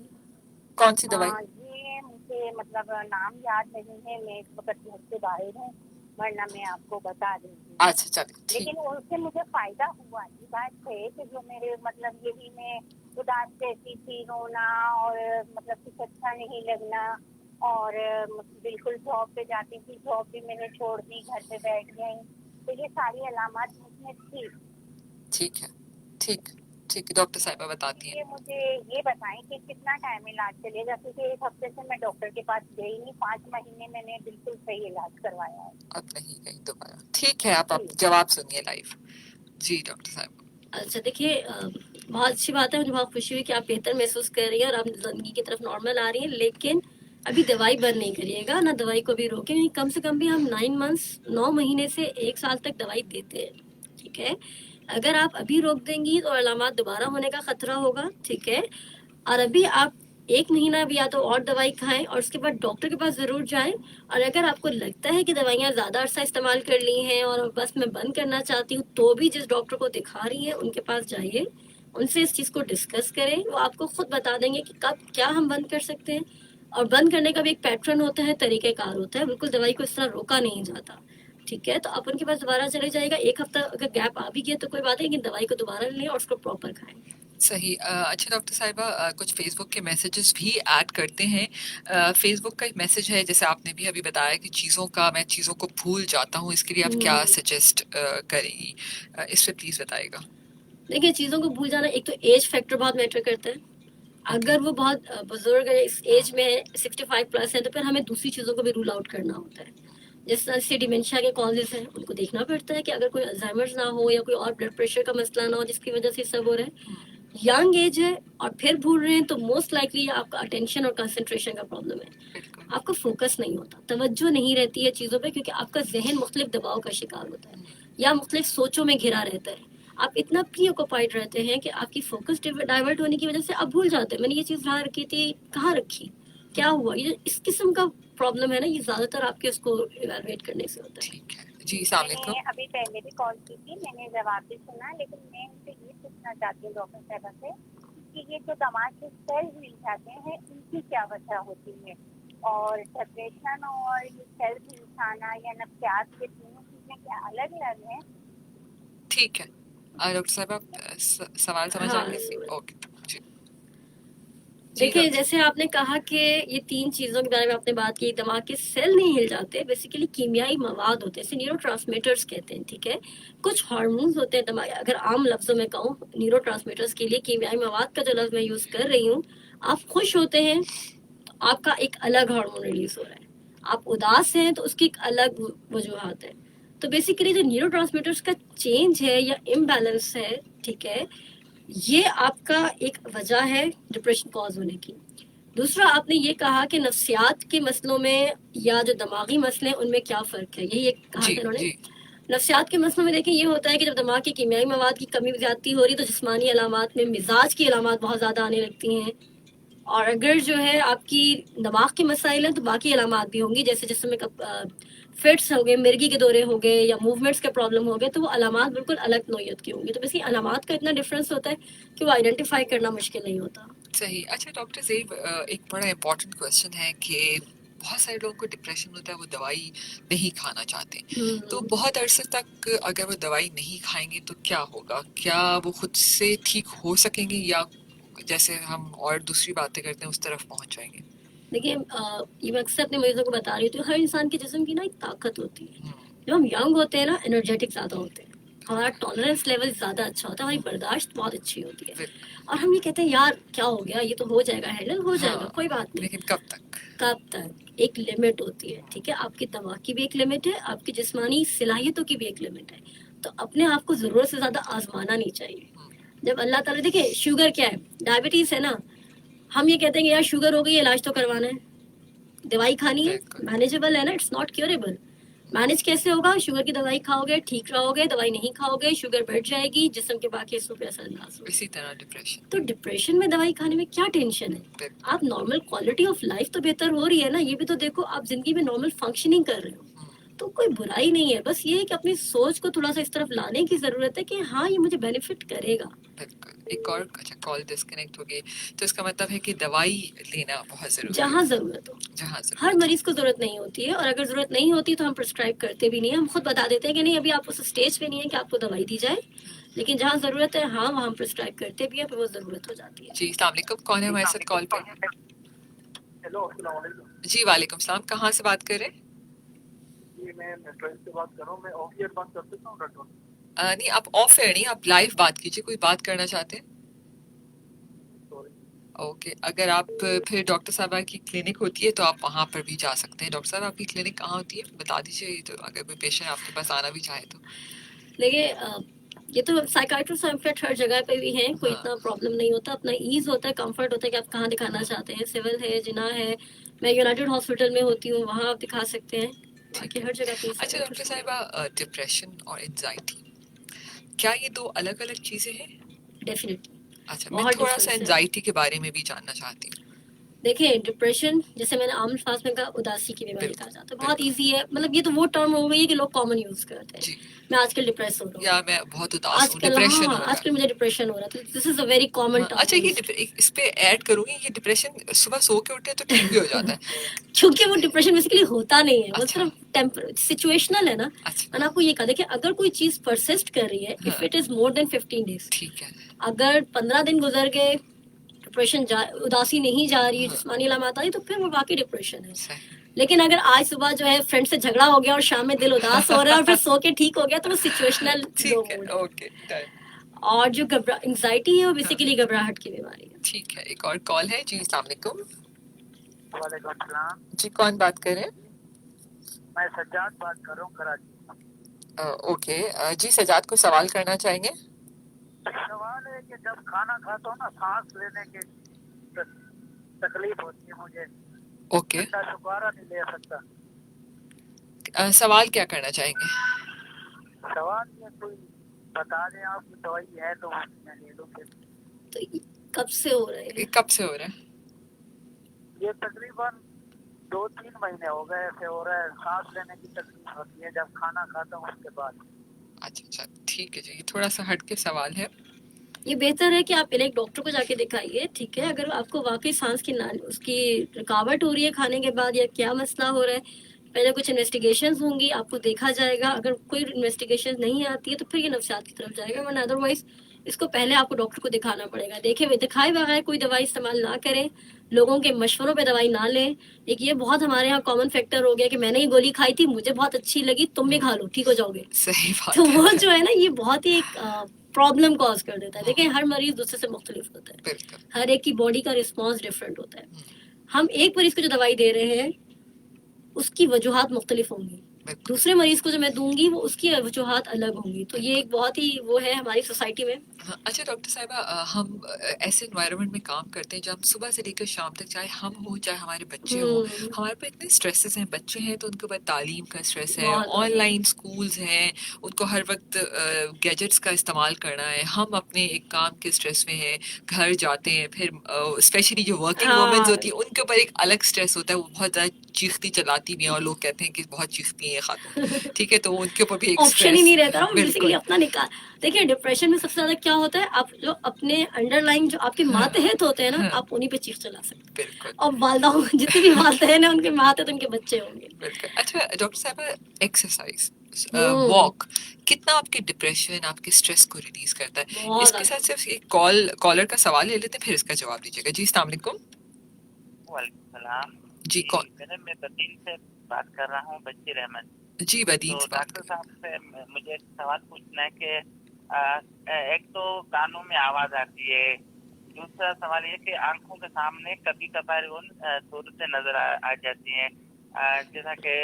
कौन सी दवाई? ये मुझे मतलब नाम याद नहीं है, मैं इस वक्त घर से बाहर हूँ, वरना मैं आपको बता दूँगी। अच्छा चलिए ठीक। लेकिन उससे मुझे फायदा हुआ। ये बात है कि जो मेरे मतलब यही मैं उदास रहती थी, रोना और मतलब कुछ अच्छा नहीं लगना, और बिल्कुल जॉब पे जाती थी, जॉब भी मैंने छोड़ दी, घर पे बैठ गई, तो ये सारी अलामत मुझमें थी। ठीक है ठीक ठीक है, डॉक्टर साहिबा बताती हैं। ये मुझे ये बताएं कि कितना टाइम इलाज चलेगा, क्योंकि 1 हफ्ते से मैं डॉक्टर के पास गई नहीं, 5 महीने मैंने बिल्कुल सही इलाज करवाया है। अब नहीं गई दोबारा। ठीक है, आप जवाब सुनिए लाइव। जी डॉक्टर साहब। अच्छा देखिए, बहुत अच्छी बात है, मुझे बहुत खुशी हुई कि आप बेहतर महसूस कर रही हैं और आप जिंदगी की तरफ नॉर्मल आ रही हैं, लेकिन अभी दवाई बंद नहीं करिएगा ना, दवाई को भी रोकें। कम से कम भी हम 9 महीने से 1 साल तक दवाई देते हैं, ठीक है। अगर आप अभी रोक देंगी तो अलामत दोबारा होने का खतरा होगा, ठीक है। और अभी आप 1 महीना भी या तो और दवाई खाएं और उसके बाद डॉक्टर के पास ज़रूर जाएं। और अगर आपको लगता है कि दवाइयाँ ज़्यादा अरसा इस्तेमाल कर ली हैं और बस मैं बंद करना चाहती हूँ, तो भी जिस डॉक्टर को दिखा रही हैं उनके पास जाइए, उनसे इस चीज़ को डिस्कस करें। वो आपको खुद बता देंगे कि कब क्या हम बंद कर सकते हैं। और बंद करने का भी एक पैटर्न होता है, तरीक़ेकार होता है, बिल्कुल दवाई को इस तरह रोका नहीं जाता, ठीक है। तो आप उनके पास दोबारा चले जाएगा। 1 हफ्ता अगर गैप आ भी गया तो कोई बात नहीं, लेकिन दवाई को दोबारा लें और उसको प्रॉपर खाएं। सही। अच्छा डॉक्टर साहिबा, कुछ फेसबुक के मैसेजेस भी ऐड करते हैं। फेसबुक का एक मैसेज है, जैसे आपने भी अभी बताया कि मैं चीज़ों को भूल जाता हूँ, इसके लिए आप क्या सजेस्ट करेंगी? इस पे प्लीज बताइएगा। देखिए, चीज़ों को भूल जाना, एक तो एज फैक्टर बहुत मैटर करता है। अगर वो बहुत बुजुर्ग है, इस एज में है, 65 प्लस है, तो फिर हमें दूसरी चीज़ों को भी रूल आउट करना होता है। जिस तरह से डिमेंशिया के कॉजेज हैं, उनको देखना पड़ता है कि अगर कोई अल्जाइमर्स ना हो या कोई और ब्लड प्रेशर का मसला ना हो जिसकी वजह से सब हो रहा है। यंग एज है और फिर भूल रहे हैं, तो मोस्ट लाइकली आपका अटेंशन और कंसंट्रेशन का प्रॉब्लम है। आपका फोकस नहीं होता, तवज्जो नहीं रहती है चीज़ों पे, क्योंकि आपका जहन मुख्तलिफ दबाव का शिकार होता है या मुख्तलिफ सोचों में घिरा रहता है। आप इतना प्री ऑक्युपाइड रहते हैं कि आपकी फोकस डाइवर्ट होने की वजह से आप भूल जाते हैं, मैंने ये चीज़ कहाँ रखी थी, कहाँ रखी, क्या हुआ। ये इस किस्म का प्रॉब्लम है ना, ये ज़्यादातर आपके उसको इवैल्यूएट करने से होता है। ठीक है जी, अस्सलाम वालेकुम। मैंने अभी पहले भी कॉल की थी, मैंने जवाब भी सुना, लेकिन मैं उनसे ये पूछना चाहती हूँ डॉक्टर साहब से कि ये जो दिमाग के सेल्स मिल जाते हैं, इनकी क्या वजह होती है, और डिप्रेशन और ये सेल्स मिलना या नफ्सियात, ये तीनों चीजें क्या अलग अलग हैं? ठीक है डॉक्टर साहब, आप सवाल समझ आ गए? ओके जी। देखिए, जैसे आपने कहा कि ये 3 चीज़ों के बारे में आपने बात की, दिमाग के सेल नहीं हिल जाते, बेसिकली कीमियाई मवाद होते हैं, इसे न्यूरोट्रांसमीटर्स कहते हैं, ठीक है। कुछ हार्मोन्स होते हैं दिमाग, अगर आम लफ्जों में कहूँ न्यूरोट्रांसमीटर्स के लिए कीमियाई मवाद का जो लफ्ज मैं यूज कर रही हूँ, आप खुश होते हैं तो आपका एक अलग हार्मोन रिलीज हो रहा है, आप उदास हैं तो उसकी एक अलग वजूहात है। तो बेसिकली जो न्यूरोट्रांसमीटर्स का चेंज है या इम्बैलेंस है, ठीक है, ये आपका एक वजह है डिप्रेशन कॉज होने की। दूसरा, आपने ये कहा कि नफ्सियात के मसलों में या जो दिमागी मसले हैं उनमें क्या फ़र्क है, यही एक कहा था उन्होंने। नफ्सियात के मसलों में देखिए, ये होता है कि जब दिमाग के कीमियाई मवाद की कमी ज़्यादती हो रही तो जिस्मानी अलामात में मिजाज की अलामात बहुत ज़्यादा आने लगती हैं। और अगर जो है आपकी दिमाग के मसाइल हैं तो बाकी अलामात भी होंगी, जैसे जिसमें फिट्स हो गए, मिर्गी के दौरे हो गए या मूवमेंट्स के प्रॉब्लम हो गए, तो वो अलामात बिल्कुल अलग नौयत की होंगी। तो बस ये अलामात का इतना डिफरेंस होता है कि वो आइडेंटिफाई करना मुश्किल नहीं होता। सही। अच्छा डॉक्टर ज़ेब, एक बड़ा इम्पोर्टेंट क्वेश्चन है कि बहुत सारे लोगों को डिप्रेशन होता है, वो दवाई नहीं खाना चाहते, तो बहुत अरसे तक अगर वो दवाई नहीं खाएंगे तो क्या होगा? क्या वो खुद से ठीक हो सकेंगे या जैसे हम और दूसरी बातें करते हैं उस तरफ पहुंच जाएंगे? देखिए, ये मैं अक्सर अपने मरीजों को बता रही हूँ, हर इंसान के जिस्म की ना एक ताकत होती है। जब हम यंग होते हैं ना, एनर्जेटिक ज़्यादा होते हैं, हमारा टॉलरेंस लेवल ज़्यादा अच्छा होता है, हमारी बर्दाश्त बहुत अच्छी होती है, और हम ये कहते हैं यार क्या हो गया, ये तो हो जाएगा, हैंडल हो जाएगा, कोई बात नहीं। लेकिन कब तक कब तक, एक लिमिट होती है, ठीक है, आपकी दवा की भी एक लिमिट है, आपकी जिस्मानी सलाहियतों की भी एक लिमिट है, तो अपने आप को जरूरत से ज्यादा आजमाना नहीं चाहिए। जब अल्लाह ताला, देखिए शुगर क्या है, डायबिटीज है ना, हम ये कहते हैं कि यार शुगर हो गई, इलाज तो करवाना है, दवाई खानी है, मैनेजेबल है ना, इट्स नॉट क्योरेबल। मैनेज कैसे होगा, शुगर की दवाई खाओगे ठीक रहोगे, दवाई नहीं खाओगे शुगर बढ़ जाएगी, जिस्म के बाकी हिस्सों पे असरअंदाज होगा। इसी तरह डिप्रेशन, तो डिप्रेशन में दवाई खाने में क्या टेंशन है, आप नॉर्मल क्वालिटी ऑफ लाइफ तो बेहतर हो रही है ना, ये भी तो देखो, आप जिंदगी में नॉर्मल फंक्शनिंग कर रहे हो, तो कोई बुराई नहीं है, बस ये है कि अपनी सोच को थोड़ा सा इस तरफ लाने की जरूरत है कि हाँ ये मुझे बेनिफिट करेगा। बिल्कुल। एक और, अच्छा कॉल डिस्कनेक्ट हो गई, तो इसका मतलब है कि दवाई लेना बहुत जरूरी है जहाँ जरूरत हो, जहाँ हर मरीज को जरूरत नहीं होती है, और अगर जरूरत नहीं होती तो हम प्रिस्क्राइब करते भी नहीं है, हम खुद बता देते हैं कि नहीं अभी आप उस स्टेज पे नहीं है कि आपको दवाई दी जाए, लेकिन जहाँ जरूरत है हाँ वहाँ हम प्रिस्क्राइब करते भी है, फिर वो जरूरत हो जाती है। जी। अस्सलाम वालेकुम, कौन है हमारे साथ कॉल पे? हेलो, अस्सलाम वालेकुम जी वालेकुम सलाम, कहाँ से बात कर रहे हैं? जी, मैं मेट्रो से बात कर रहा हूँ। मैं ऑफ ईयर बात कर सकता हूँ डॉक्टर? नहीं, आप ऑफ एयर नहीं, आप लाइव बात कीजिए, कोई बात करना चाहते हैं? ओके, अगर आप फिर डॉक्टर साहबा की क्लिनिक होती है तो आप वहाँ पर भी जा सकते हैं। डॉक्टर साहब आपकी क्लिनिक कहाँ होती है बता दीजिए, तो अगर कोई पेशेंट आपके पास आना भी चाहे तो। देखिए ये तो साइकाइट्रिस्ट इनफैक्ट हर जगह पे भी हैं, कोई हाँ। इतना प्रॉब्लम नहीं होता, अपना ईज होता है, कंफर्ट होता है कि आप कहाँ दिखाना चाहते हैं, सिविल है, जिना है, मैं यूनाइटेड हॉस्पिटल में होती हूँ, वहाँ आप दिखा सकते हैं, बाकी हर जगह पे अच्छा डॉक्टर साहिबा, डिप्रेशन और एंजाइटी, क्या ये दो अलग अलग चीजें हैं? डेफिनेटली। अच्छा, मैं बहुत थोड़ा सा difference है। एंजाइटी के बारे में भी जानना चाहती हूँ। देखिए डिप्रेशन, जैसे मैंने आम अल्फाज में कहा, उदासी की बीमारी बिल्कुल, कहा जाता है, बहुत इजी है, मतलब ये तो वो टर्म हो गई है कि लोग कॉमन यूज करते हैं, जी। मैं आजकल डिप्रेस हो रहा हूँ, या मैं बहुत उदास हूँ, आजकल डिप्रेशन हाँ हो रहा आजकल मुझे डिप्रेशन हो रहा था, this is a very common है। अच्छा, ये टर्म। इस पे ऐड करूंगी, ये डिप्रेशन सुबह सो के उठे तो ठीक भी हो जाता है। क्योंकि वो डिप्रेशन बेसिकली होता नहीं है, वो अच्छा। सिर्फ टेम्पर सिचुएशनल है ना। अच्छा, मैंने आपको ये कहा, देखिए अगर कोई चीज परसिस्ट कर रही है, इफ हाँ। It is more than 15 days, ठीक है। अगर 15 दिन गुजर गए, डिप्रेशन उदासी नहीं जा रही है, हाँ। जिस्मानी अलामत आ रही, तो फिर वो वाकई डिप्रेशन है। सही। लेकिन अगर आज सुबह जो है फ्रेंड से झगड़ा हो गया और शाम में दिल उदास हो रहा है और फिर सो के ठीक हो गया, तो वो सिचुएशनल ठीक है, ओके डन। और जो एंजाइटी है वो बेसिकली घबराहट की बीमारी है। ठीक है, एक और कॉल है जी। अस्सलाम वालेकुम। वालेकुम सलाम। जी, कौन बात कर रहे हैं? मैं सज्जाद बात कर रहा हूँ कराची। ओके, जी सजाद को सवाल करना चाहेंगे? सवाल है कि जब खाना खाता हूँ ना, सांस लेने की तकलीफ होती है मुझे। ओके, दोबारा नहीं ले सकता। सवाल क्या करना चाहेंगे? सवाल ये कोई बता दें, आपकी दवाई है तो मैं ले लूँ फिर। तो कब से हो रहा है? कब से हो रहा है? ये तकरीबन 2-3 महीने हो गए ऐसे हो रहा है। सांस लेने की तकलीफ होती है जब खाना खाता हूँ उसके बाद। अच्छा, ठीक है जी, ये थोड़ा सा हट के सवाल है। ये बेहतर है कि आप पहले एक डॉक्टर को जाके दिखाइए, ठीक है, अगर आपको वाकई सांस की उसकी रुकावट हो रही है खाने के बाद, या क्या मसला हो रहा है, पहले कुछ इन्वेस्टिगेशंस होंगी, आपको देखा जाएगा, अगर कोई इन्वेस्टिगेशन नहीं आती है तो फिर ये नफ्सियात की तरफ जाएगा, वरना अदरवाइज इसको पहले आपको डॉक्टर को दिखाना पड़ेगा। दिखाए बगैर कोई दवाई इस्तेमाल ना करें, लोगों के मशवरों पे दवाई ना लें। एक ये बहुत हमारे यहाँ कॉमन फैक्टर हो गया कि मैंने ये गोली खाई थी, मुझे बहुत अच्छी लगी, तुम भी खा लो, ठीक हो जाओगे। सही बात तो है। वो जो है ना, ये बहुत ही एक प्रॉब्लम कॉज कर देता है। देखिए हर मरीज दूसरे से मुख्तलिफ होता है, बिल्कुल। हर एक की बॉडी का रिस्पॉन्स डिफरेंट होता है। हम एक मरीज को जो दवाई दे रहे हैं उसकी वजूहात मुख्तलिफ होंगी, दूसरे मरीज को जो मैं दूंगी वो उसकी वजूहात अलग होंगी, तो ये एक बहुत ही वो है हमारी सोसाइटी में। अच्छा डॉक्टर साहिबा, हम ऐसे एनवायरनमेंट में काम करते हैं जब सुबह से लेकर शाम तक, चाहे हम हो चाहे हमारे बच्चे हो, हमारे पे इतने स्ट्रेसेस हैं। बच्चे हैं तो उनके ऊपर तालीम का स्ट्रेस है, ऑनलाइन स्कूल्स हैं, उनको हर वक्त गैजेट्स का इस्तेमाल करना है। हम अपने एक काम के स्ट्रेस में हैं, घर जाते हैं, फिर स्पेशली जो वर्किंग वुमेन्स होती है उनके ऊपर एक अलग स्ट्रेस होता है, वो बहुत ज़्यादा चीखती चलाती भी हैं और लोग कहते हैं कि बहुत चीखती हैं खातून, ठीक है, तो उनके ऊपर भी एक ऑप्शन ही नहीं रहता ना, बिल्कुल। बेसिकली अपना निकाल। देखिए डिप्रेशन में सबसे ज्यादा क्या होता है, आप जो अपने अंडरलाइन जो आपके मातहत होते हैं ना, आप उन्हीं पे चीख चला सकते हैं। बिल्कुल। और वालदा जितनी भी वालदेन है उनके मातहत उनके बच्चे होंगे। बिल्कुल। अच्छा डॉक्टर साहब, एक्सरसाइज, वॉक कितना आपके डिप्रेशन, आपके स्ट्रेस को रिलीज करता है? इसके साथ सिर्फ एक कॉलर का सवाल ले लेते हैं, फिर इसका जवाब दीजिएगा। जी अस्सलाम वालेकुम। वालेकुम सलाम जी कौन? मैं बदील से बात कर रहा हूँ, बशीर अहमद। जी बदील से बात डॉक्टर साहब से मुझे एक सवाल पूछना है कि एक तो कानों में आवाज आती है, दूसरा सवाल ये कि आंखों के सामने कभी कभार उन सूरतें नजर आ जाती हैं, जैसा कि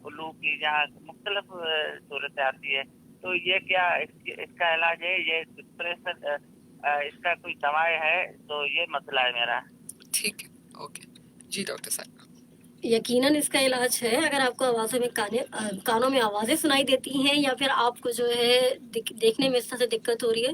उल्लू की, जहाँ मुख्तलिफ सूरतें आती है, तो ये क्या इसका इलाज है? ये डिप्रेशन, इसका कोई दवाई है? तो ये मसला है मेरा। ठीक है, ओके जी डॉक्टर साहब। यकीनन इसका इलाज है। अगर आपको आवाज़ों में कानों में आवाज़ें सुनाई देती हैं या फिर आपको जो है देखने में इस तरह से दिक्कत हो रही है,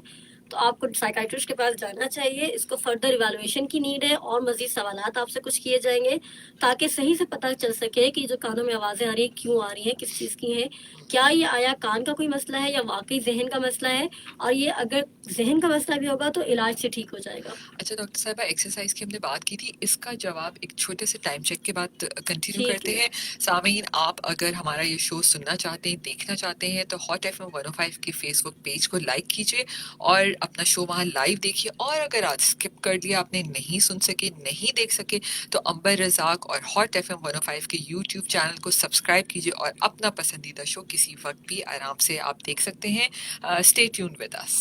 तो आपको साइकाइट्रिस्ट के पास जाना चाहिए। इसको फर्दर इवैल्यूएशन की नीड है और मज़ीद सवालात आपसे कुछ किए जाएंगे ताकि सही से पता चल सके कि जो कानों में आवाज़ें आ रही हैं क्यों आ रही हैं, किस चीज़ की हैं, क्या ये आया कान का कोई मसला है या वाकई जहन का मसला है, और ये अगर जहन का मसला भी होगा तो इलाज से ठीक हो जाएगा। अच्छा डॉक्टर साहबा, एक्सरसाइज की हमने बात की थी, इसका जवाब एक छोटे से टाइम चेक के बाद कंटिन्यू ठीक करते है। हैं। सामीन, आप अगर हमारा ये शो सुनना चाहते हैं, देखना चाहते हैं, तो हॉट एफएम 105 के फेसबुक पेज को लाइक कीजिए और अपना शो वहाँ लाइव देखिए। और अगर आज स्किप कर लिया, आपने नहीं सुन सके, नहीं देख सके, तो अंबर रजाक और हॉट एफएम 105 के यूट्यूब चैनल को सब्सक्राइब कीजिए और अपना पसंदीदा शो किसी वक्त भी आराम से आप देख सकते हैं। Stay tuned with us.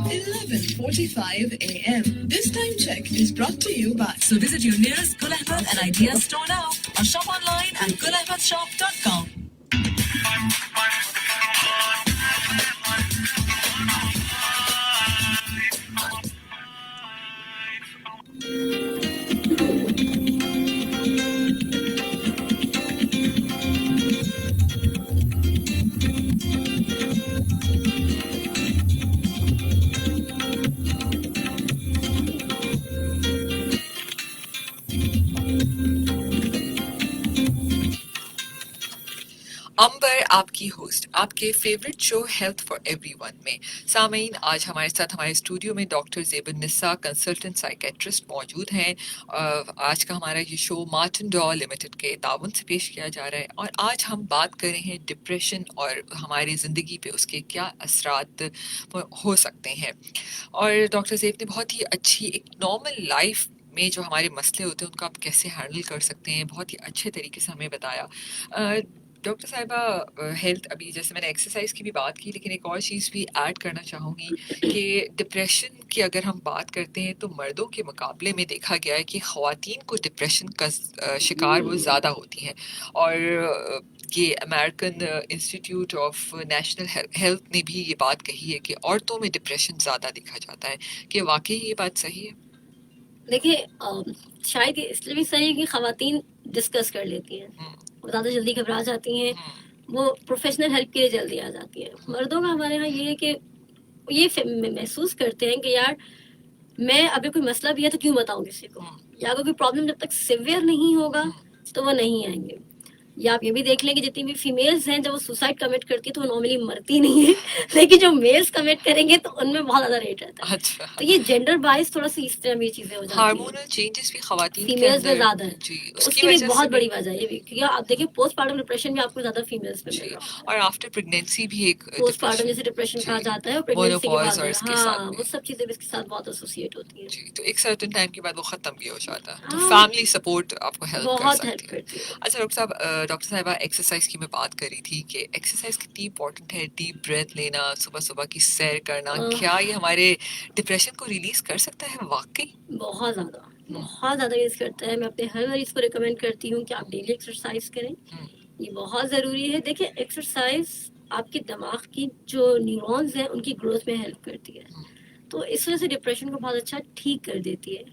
11:45 a.m. This time check is brought to you by. So visit your nearest Gul Ahmad and Ideas store now or shop online at gulahmadshop.com. अंबर आपकी होस्ट आपके favourite show health for everyone में। सामीन, आज हमारे साथ हमारे studio में doctor ज़ेबन निस्सा, consultant psychiatrist मौजूद हैं। आज का हमारा ये शो मार्टिन डॉ लिमिटेड के ताउन से पेश किया जा रहा है और आज हम बात कर रहे हैं डिप्रेशन और हमारी ज़िंदगी पे उसके क्या असरात हो सकते हैं। और डॉक्टर ज़ेब ने बहुत ही अच्छी एक नॉर्मल लाइफ में जो हमारे मसले होते हैं उनको आप कैसे हैंडल कर सकते हैं, बहुत ही अच्छे तरीके से हमें बताया। डॉक्टर साहिबा, हेल्थ, अभी जैसे मैंने एक्सरसाइज की भी बात की, लेकिन एक और चीज़ भी ऐड करना चाहूँगी कि डिप्रेशन की अगर हम बात करते हैं तो मर्दों के मुकाबले में देखा गया है कि ख़वातीन को डिप्रेशन का शिकार वो ज़्यादा होती हैं। और ये American institute of national health ने भी ये बात कही है कि औरतों में डिप्रेशन ज़्यादा देखा जाता है। कि वाकई ये बात सही है? देखिए, शायद ये इसलिए भी सही है कि ख़वातीन डिस्कस कर लेती हैं, वो ज़्यादा जल्दी घबरा जाती हैं, वो प्रोफेशनल हेल्प के लिए जल्दी आ जाती हैं। मर्दों का हमारे यहाँ ये है कि ये महसूस करते हैं कि यार मैं अगर कोई मसला भी है तो क्यों बताऊं किसी को, या अगर कोई प्रॉब्लम जब तक सिवियर नहीं होगा तो वो नहीं आएंगे। या आप ये भी देख लें कि जितनी भी फीमेल्स हैं जब वो सुसाइड कमिट करती है तो वो नॉर्मली मरती नहीं है लेकिन जो मेल्स कमिट करेंगे तो उनमें बहुत ज्यादा रेट रहता है। अच्छा, तो ये जेंडर बाइस थोड़ा सी इस तरह भी चीजें हो जाती हैं। हार्मोनल चेंजेस भी ख़वातीन के फीमेल्स में अंदर ज्यादा है, जी, उसकी उसकी भी वजह एक से बहुत भी बड़ी वजह है ये भी, क्योंकि आप देखिए पोस्टपार्टम डिप्रेशन भी आपको ज्यादा फीमेल्स में मिल जी, रहा है। और आफ्टर प्रेगनेंसी भी एक पोस्टपार्टम जैसे डिप्रेशन जी, कहा जाता है और प्रेगनेंसी के मेनोपॉज बाद और इसके साथ हाँ में। वो सब चीजें भी इसके साथ बहुत एसोसिएट होती हैं। जी, तो एक सर्टेन टाइम के बाद वो ख़त्म भी हो जाता है, तो हाँ, फैमिली सपोर्ट आपको हेल्प कर बहुत हेल्प सकती है। करती है। अच्छा डॉक्टर साहब, डॉक्टर साहिबा, एक्सरसाइज की मैं बात कर रही थी कि एक्सरसाइज कितनी इंपॉर्टेंट है। डीप ब्रेथ लेना, सुबह सुबह की सैर करना, क्या ये हमारे डिप्रेशन को रिलीज कर सकता है वाकई? बहुत ज़्यादा यूज़ करता है। मैं अपने हर मरीज को रिकमेंड करती हूँ कि आप डेली एक्सरसाइज करें, ये बहुत ज़रूरी है। देखिए, एक्सरसाइज आपके दिमाग की जो न्यूरॉन्स हैं उनकी ग्रोथ में हेल्प करती है, तो इस वजह से डिप्रेशन को बहुत अच्छा ठीक कर देती है।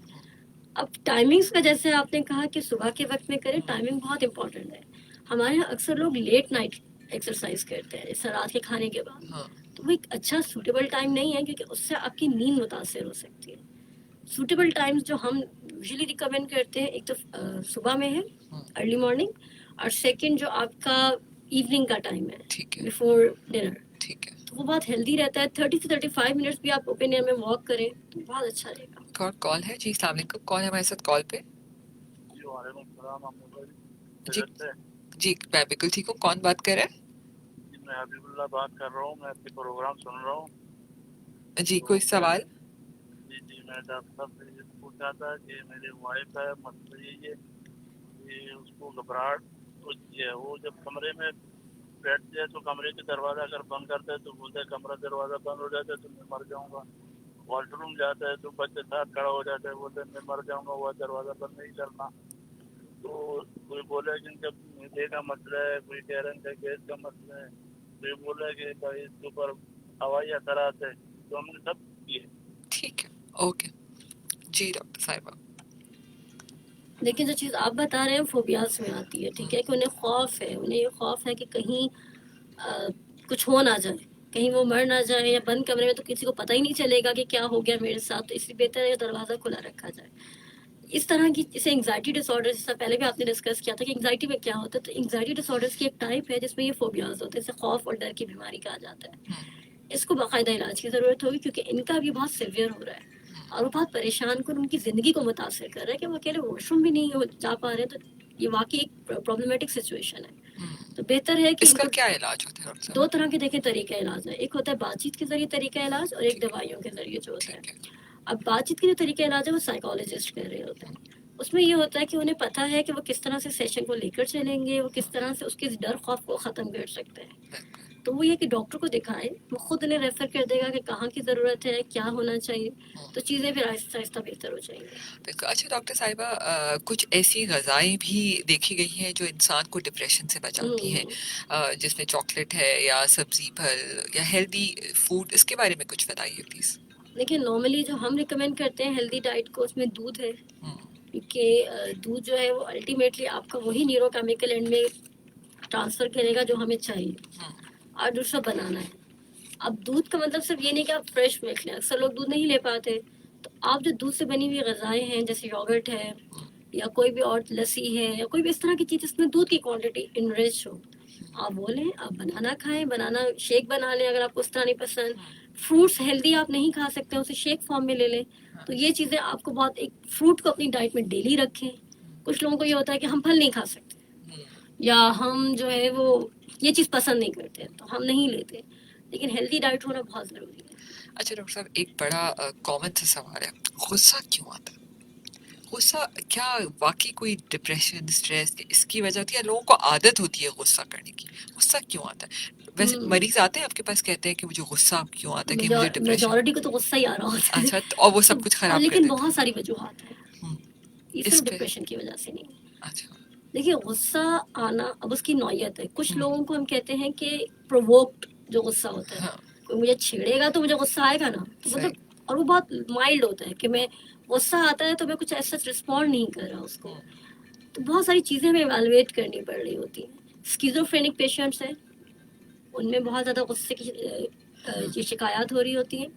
अब टाइमिंग्स का जैसे आपने कहा कि सुबह के वक्त में करें, टाइमिंग बहुत इंपॉर्टेंट है। हमारे यहाँ अक्सर लोग लेट नाइट एक्सरसाइज करते हैं, जैसे रात के खाने के बाद, तो वो एक अच्छा सूटेबल टाइम नहीं है क्योंकि उससे आपकी नींद मुतासर हो सकती है। सूटेबल टाइम्स जो हम यूजुअली रिकमेंड करते हैं, एक तो सुबह में है अर्ली मॉर्निंग, और सेकंड जो आपका इवनिंग का टाइम है ठीक है, बिफोर डिनर, ठीक है। तो वो बहुत हेल्दी रहता है। 30 से 35 मिनट्स भी आप ओपन एयर में वॉक करें तो बहुत अच्छा रहेगा। एक और कॉल है जी, अस्सलाम वालेकुम, कौन है हमारे साथ कॉल पे? जी जी, मैं बिल्कुल ठीक हूँ, कौन बात कर रहा है? मैं हबीबुल्लाह बात कर रहा हूँ, मैं आपके प्रोग्राम सुन रहा हूँ। जी, कोई सवाल? जी, मैं डॉक्टर साहब से ये पूछा था कि मेरी वाइफ है, मसला यही है कि उसको घबराहट होती है। वो जब कमरे में बैठते हैं तो कमरे के दरवाज़ा अगर बंद करते हैं तो बोलते हैं कमरा दरवाज़ा बंद हो जाता है तो मैं मर जाऊँगा। वॉश रूम जाता है तो बच्चे साथ खड़ा हो जाते हैं, बोलते हैं मैं मर जाऊंगा, वो दरवाजा बंद नहीं करना। तो कोई बोला कि इनका मीठे का मसला है, कोई कह रहे हैं गैस का मसला है, कोई बोला कि भाई इसके ऊपर हवाई असरात है, तो हमने सब किए। ठीक है, ओके जी डॉक्टर साहिबा। लेकिन जो चीज़ आप बता रहे हैं फोबियाज में आती है, ठीक है, कि उन्हें खौफ है, उन्हें ये खौफ है कि कहीं कुछ हो ना जाए, कहीं वो मर ना जाए, या बंद कमरे में तो किसी को पता ही नहीं चलेगा कि क्या हो गया मेरे साथ, तो इसलिए बेहतर है दरवाज़ा खुला रखा जाए। इस तरह की जैसे एंग्जाइटी डिसऑर्डर, जैसा पहले भी आपने डिस्कस किया था कि एंग्जाइटी में क्या होता है, तो एंग्जाइटी डिसऑर्डर्स की एक टाइप है जिसमें ये फोबियाज होते हैं, जैसे खौफ और डर की बीमारी कहा जाता है। इसको बाकायदा इलाज की ज़रूरत होगी, क्योंकि इनका भी बहुत सिवियर हो रहा है और वो बहुत परेशान कर उनकी ज़िंदगी को मुतासर कर रहा है कि वो अकेले वॉशरूम भी नहीं जा पा रहे हैं, तो ये वाकई एक प्रॉब्लमेटिक सिचुएशन है। तो बेहतर है कि इसका इनको क्या इलाज होता है डॉक्टर साहब? दो तरह के देखें तरीका इलाज है, एक होता है बातचीत के जरिए तरीका इलाज और एक ठीक है। दवाइयों के जरिए जो होता है। ठीक है, अब बातचीत के जो तरीका इलाज है वो साइकोलॉजिस्ट कर रहे होते हैं, उसमें ये होता है कि उन्हें पता है कि वो किस तरह से सेशन को लेकर चलेंगे, वो किस तरह से उसके डर खौफ को ख़त्म कर सकते हैं। बिल्कुल। तो वो ये कि डॉक्टर को दिखाएं, वो खुद उन्हें रेफर कर देगा कि कहाँ की ज़रूरत है, क्या होना चाहिए, तो चीज़ें फिर आहिस्ता आहिस्ता बेहतर हो जाएंगी। बिल्कुल। अच्छा डॉक्टर साहिबा, कुछ ऐसी ग़ज़ाएँ भी देखी गई हैं जो इंसान को डिप्रेशन से बचाती हैं, जिसमें चॉकलेट है या सब्ज़ी फल या हेल्दी फूड, इसके बारे में कुछ बताइए प्लीज़। देखिए, नॉर्मली जो हम रिकमेंड करते हैं हेल्दी डाइट को, उसमें दूध है, क्योंकि दूध जो है वो अल्टीमेटली आपका वही न्यूरोकेमिकल एंड में ट्रांसफ़र करेगा जो हमें चाहिए। और दूसरा बनाना है। अब दूध का मतलब सिर्फ ये नहीं कि आप फ्रेश मिल्क लें, अक्सर लोग दूध नहीं ले पाते, तो आप जो दूध से बनी हुई ग़ज़ाएँ हैं जैसे योगर्ट है या कोई भी और लस्सी है या कोई भी इस तरह की चीज़ जिसमें दूध की क्वांटिटी इनरिच हो, आप वो लें। आप बनाना खाएं, बनाना शेक बना लें अगर आपको उस तरह नहीं पसंद। फ्रूट्स हेल्दी आप नहीं खा सकते, उसे शेक फॉर्म में ले लें। तो ये चीज़ें आपको बहुत, एक फ्रूट को अपनी डाइट में डेली रखें। कुछ लोगों को ये होता है कि हम फल नहीं खा सकते या हम जो है वो ये चीज़ पसंद नहीं करते, तो हम नहीं लेते, लेकिन हेल्दी डाइट होना बहुत ज़रूरी है। अच्छा डॉक्टर साहब, एक बड़ा कॉमन सा सवाल है, गुस्सा क्यों आता है? गुस्सा क्या वाकई कोई डिप्रेशन, स्ट्रेस इसकी वजह होती है या लोगों को आदत होती है गुस्सा करने की? गुस्सा क्यों आता है? वैसे मरीज आते हैं आपके पास, कहते हैं कि मुझे गुस्सा क्यों आता है, कि मुझे डिप्रेशन। मेजॉरिटी को तो गुस्सा ही आ रहा होता है। अच्छा, और वो सब कुछ खराब कर लेकिन देता बहुत सारी वजूहात है, है। ये इस सिर्फ पे डिप्रेशन की वजह से नहीं है। अच्छा। देखिए, गुस्सा आना अब उसकी नौयत है। कुछ लोगों को हम कहते हैं कि प्रोवोक्ड जो गुस्सा होता है, हाँ, कोई मुझे छेड़ेगा तो मुझे गुस्सा आएगा ना, तो सही। मतलब, और वो बहुत माइल्ड होता है कि मैं गुस्सा आता है तो मैं कुछ ऐसा रिस्पॉन्ड नहीं कर रहा उसको। तो बहुत सारी चीज़ें हमें इवैल्यूएट करनी पड़ रही होती हैं। स्किज़ोफ्रेनिक पेशेंट्स हैं, उनमें बहुत ज़्यादा गुस्से की ये शिकायत हो रही होती है।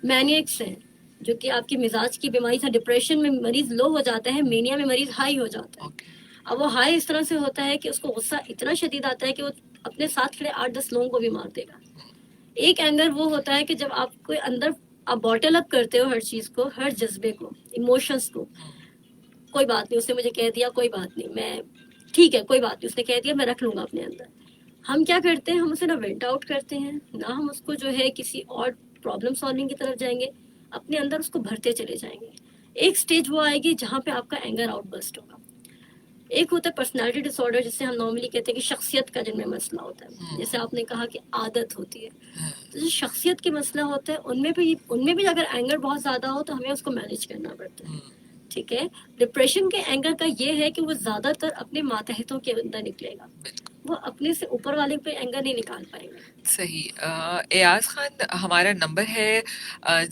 मैनियक्स हैं, जो कि आपकी मिजाज की बीमारी था, डिप्रेशन में मरीज लो हो जाता है, मेनिया में मरीज हाई हो जाता है। ओके। अब वो हाई इस तरह से होता है कि उसको गुस्सा इतना शदीद आता है कि वो अपने साथ खड़े 8-10 लोगों को भी मार देगा। एक एंगर वो होता है कि जब आप कोई अंदर आप बॉटल अप करते हो हर चीज़ को, हर जज्बे को, इमोशंस को। कोई बात नहीं, उसने मुझे कह दिया, कोई बात नहीं, मैं ठीक है, कोई बात नहीं, उसने कह दिया, मैं रख लूंगा अपने अंदर। हम क्या करते हैं, हम उसे ना वेंट आउट करते हैं, ना हम उसको जो है किसी और प्रॉब्लम सॉल्विंग की तरफ जाएंगे, अपने अंदर उसको भरते चले जाएंगे। एक स्टेज वो आएगी जहाँ पे आपका एंगर आउटबर्स्ट होगा। एक होता है पर्सनालिटी डिसऑर्डर, जिसे हम नॉर्मली कहते हैं कि शख्सियत का जिनमें मसला होता है, जैसे आपने कहा कि आदत होती है, तो जो शख्सियत के मसला होता है उनमें भी अगर एंगर बहुत ज़्यादा हो तो हमें उसको मैनेज करना पड़ता है। ठीक है। डिप्रेशन के एंगर का ये है कि वो ज़्यादातर अपने मातहतों के अंदर निकलेगा, वो अपने से ऊपर वाले पे एंगर नहीं निकाल पाएंगे। सही। एयाज खान, हमारा नंबर है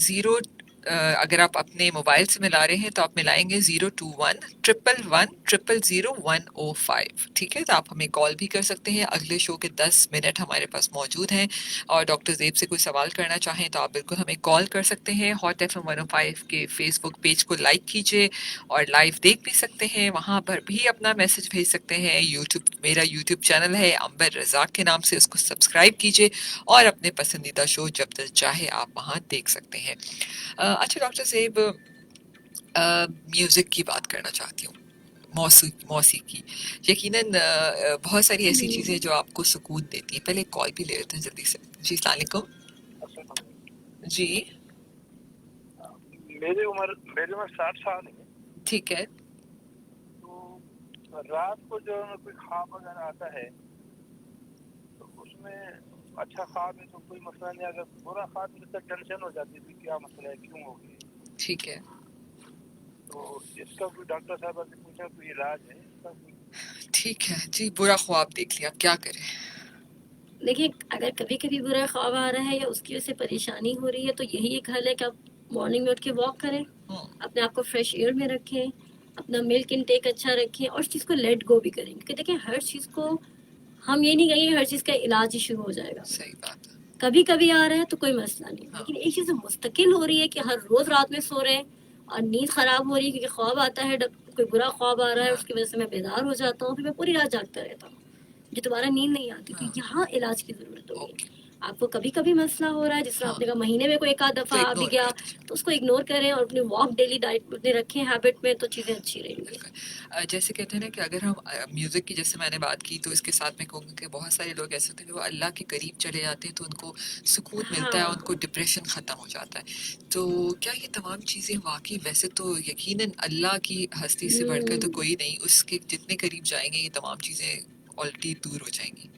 0, अगर आप अपने मोबाइल से मिला रहे हैं तो आप मिलाएंगे 021-111-000-105। ठीक है, तो आप हमें कॉल भी कर सकते हैं। अगले शो के 10 मिनट हमारे पास मौजूद हैं, और डॉक्टर ज़ेब से कोई सवाल करना चाहें तो आप बिल्कुल हमें कॉल कर सकते हैं। हॉट FM 105 के फेसबुक पेज को लाइक कीजिए और लाइव देख भी सकते हैं, वहाँ पर भी अपना मैसेज भेज सकते हैं। मेरा यूट्यूब चैनल है अंबर रज़ाक के नाम से, उसको सब्सक्राइब कीजिए और अपने पसंदीदा शो जब तक चाहे आप वहाँ देख सकते हैं। अच्छा डॉक्टर साहब, म्यूज़िक की बात करना चाहती हूँ, मौसीकी। यकीनन बहुत सारी ऐसी चीज़ें जो आपको सुकून देती हैं। पहले कॉल भी ले लेते हैं जल्दी से। जी अस्सलाम वालेकुम। जी मेरी उम्र 60 साल है। ठीक है। तो रात को जो कोई ख्वाब वगैरह आता है तो उसमें अच्छा ख्वाब है तो कोई मसला नहीं, अगर बुरा ख्वाब है तो टेंशन हो जाती है क्या मसला है, क्यों हो गया। ठीक है, तो इसका कोई डॉक्टर साहब से पूछा कोई इलाज है इसका कोई? ठीक है जी। बुरा ख्वाब देख लिया, क्या करें? देखिए, अगर कभी कभी बुरा ख्वाब आ रहा है या उसकी वजह से परेशानी हो रही है तो यही एक हल है कि आप मॉर्निंग में उठ के वॉक करें, अपने आप को फ्रेश एयर में रखें, अपना मिल्क इनटेक अच्छा रखें और उस चीज़ को लेट गो भी करें। क्योंकि देखिए, हर चीज़ को हम ये नहीं कहेंगे हर चीज़ का इलाज ही शुरू हो जाएगा। सही बात है। कभी कभी आ रहा है तो कोई मसला नहीं, हाँ। लेकिन एक चीज़ मुस्तकिल हो रही है कि हर रोज रात में सो रहे हैं और नींद खराब हो रही है क्योंकि ख्वाब आता है, कोई बुरा ख्वाब आ रहा है, हाँ। उसकी वजह से मैं बेदार हो जाता हूँ, फिर मैं पूरी रात जागता रहता हूँ, मुझे दोबारा नींद नहीं आती। तो हाँ। यहाँ इलाज की जरूरत होगी। ओके, आपको कभी कभी मसला हो रहा है, जिस तरह हाँ। आपने कहा महीने में कोई एक आध तो दफा आ भी इग्नोर गया, कर दीजिए। तो उसको इग्नोर करें और अपनी वॉक डेली डाइट में रखें हैबिट में, तो चीजें अच्छी रहेंगी। बिल्कुल। जैसे कहते हैं ना कि अगर हम म्यूज़िक की जैसे मैंने बात की तो इसके साथ मैं कहूँगी कि बहुत सारे लोग ऐसे होते हैं कि वो अल्लाह के करीब चले जाते हैं तो उनको सुकून मिलता है, हाँ। उनको डिप्रेशन ख़त्म हो जाता है। तो क्या ये तमाम चीज़ें वाकई, वैसे तो यकीनन अल्लाह की हस्ती से बढ़कर तो कोई नहीं, उसके जितने करीब जाएंगे ये तमाम चीज़ें ऑलरेडी दूर हो जाएंगी।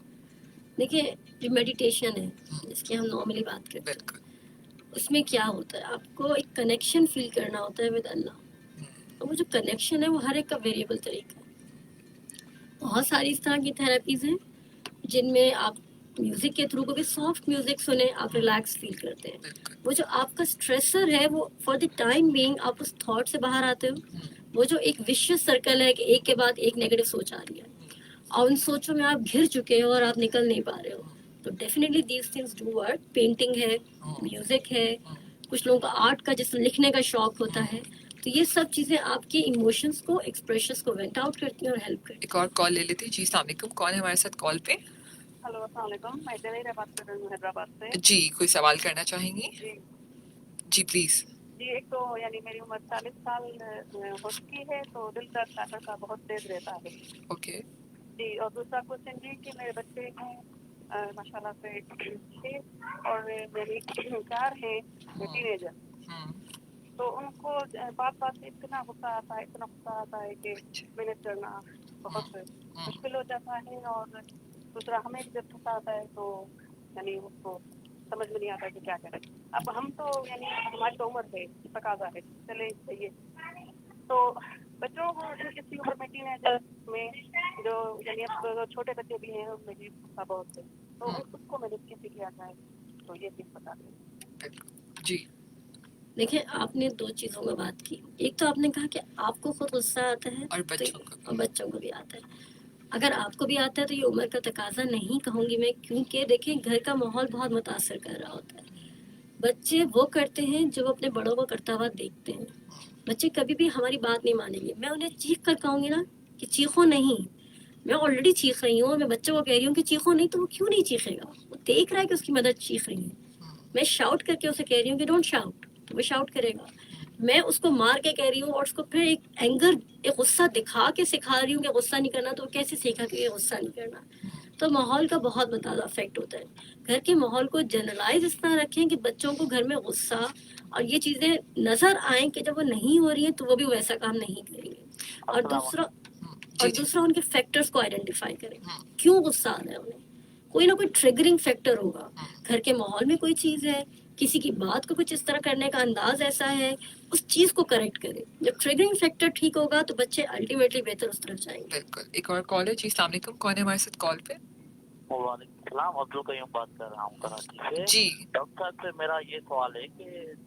देखिए, जो मेडिटेशन है जिसकी हम नॉर्मली बात करते हैं, बिल्कुल। उसमें क्या होता है, आपको एक कनेक्शन फील करना होता है विद अल्लाह। और वो जो कनेक्शन है वो हर एक का वेरिएबल तरीका है। बहुत सारी इस तरह की थेरेपीज हैं जिनमें आप म्यूजिक के थ्रू, क्योंकि सॉफ्ट म्यूजिक सुने आप रिलैक्स फील करते हैं। बिल्कुल। वो जो आपका स्ट्रेसर है वो फॉर द टाइम बीइंग आप उस थॉट से बाहर आते हो। वो जो एक विशियस सर्कल है कि एक के बाद एक नेगेटिव सोच आ रही है और उन सोचों में आप घिर चुके हो और आप निकल नहीं पा रहे हो, तो definitely these things do work. Painting है, म्यूजिक है, कुछ लोगों का आर्ट का, जिसमें लिखने का शौक होता है, तो ये सब चीजें आपके इमोशंस को, एक्सप्रेशंस को वेंट आउट करती हैं और हेल्प करती एक और कॉल ले लेते हैं। जी, अस्सलाम वालेकुम। कौन है हमारे साथ कॉल पे? हेलो, अस्सलाम वालेकुम। मैं जवेरा बात कर रही हूँ हैदराबाद से। जी, कोई सवाल करना चाहेंगी? जी जी प्लीज। जी, एक तो यानी मेरी उम्र 40 साल हो चुकी है, तो दिल का धड़कन का बहुत तेज रहता है ओके। जी। और दूसरा क्वेश्चन ये कि मेरे बच्चे हैं माशाल्लाह से 6 और मेरी 4 हैं टीनेजर, तो उनको बात बात में इतना गुस्सा आता है कि मैनेज करना बहुत मुश्किल हो जाता है। और दूसरा हमें जब गुस्सा आता है तो यानी उसको समझ में नहीं आता कि क्या करें। अब हम तो यानी हमारी तो उम्र है, तकाजा है, चले चाहिए, तो बच्चों को इसी उम्र में टीनेजर में जो यानी अब छोटे बच्चे भी हैं उनमें भी गुस्सा बहुत है, तो उसको मैनेज कैसे किया जाए, तो ये चीज़ बता दें। जी देखिए, आपने 2 चीज़ों में बात की। एक तो आपने कहा कि आपको खुद गुस्सा आता है और तो बच्चों को भी आता है। अगर आपको भी आता है तो ये उम्र का तकाजा नहीं कहूँगी मैं, क्योंकि देखिए घर का माहौल बहुत मुतासर कर रहा होता है। बच्चे वो करते हैं जो वो अपने बड़ों को करता हुआ देखते हैं। बच्चे कभी भी हमारी बात नहीं मानेंगे। मैं उन्हें चीख कर कहूँगी ना कि चीखो नहीं, मैं ऑलरेडी चीख रही हूँ और मैं बच्चे को कह रही हूँ कि चीखो नहीं, तो वो क्यों नहीं चीखेगा? वो देख रहा है कि उसकी मदद चीख रही है। मैं शाउट करके उसे कह रही हूँ कि डोंट शाउट, तो वो शाउट करेगा। मैं उसको मार के कह रही हूँ और उसको फिर एक एंगर, एक गुस्सा दिखा के सिखा रही हूँ कि गुस्सा नहीं करना, तो वो कैसे सीखा कि ये गुस्सा नहीं करना? तो माहौल का बहुत ज़्यादा इफेक्ट होता है। घर के माहौल को जनरलाइज इस तरह रखें कि बच्चों को घर में गुस्सा और ये चीज़ें नज़र आएं कि जब वो नहीं हो रही हैं तो वो भी वैसा काम नहीं करेंगे। और दूसरा उनके फैक्टर्स को आइडेंटिफाई करें, क्यों गुस्सा आ रहा है उन्हें। कोई ना कोई ट्रिगरिंग फैक्टर होगा, घर के माहौल में कोई चीज़ है, किसी की बात को कुछ इस तरह करने का अंदाज ऐसा है, उस चीज़ को करेक्ट करें। जब ट्रिगरिंग फैक्टर ठीक होगा तो बच्चे अल्टीमेटली बेहतर उस तरफ जाएंगे। बिल्कुल। एक और कॉल है। जी, अस्सलाम वालेकुम। कौन है हमारे साथ कॉल पे? वालेकुम सलाम, अब्दुल कयूम बात कर रहा हूँ कराची से। जी डॉक्टर साहब से मेरा ये सवाल है कि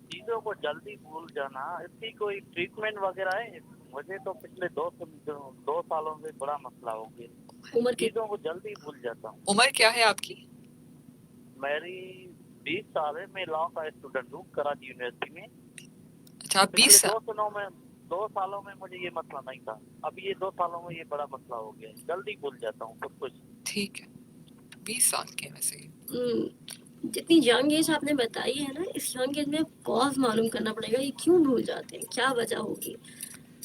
चीज़ों को जल्दी भूल जाना, इसकी कोई ट्रीटमेंट वगैरह है? मुझे तो पिछले 2 सालों से बड़ा मसला हो गया, उम्र की चीज़ों को जल्दी भूल जाता हूँ। उम्र क्या है आपकी? मेरी 20 साल है, मैं लॉ का स्टूडेंट हूँ कराची यूनिवर्सिटी में। अच्छा, आप 20 पिछले साल? 2 सालों में मुझे ये मसला नहीं था, अब ये 2 सालों में ये बड़ा मसला हो गया, जल्दी भूल जाता हूँ सब कुछ। ठीक है, 20 साल के वैसे। जितनी यंग एज आपने बताई है ना, इस यंग एज में कॉज मालूम करना पड़ेगा, ये क्यों भूल जाते हैं, क्या वजह होगी।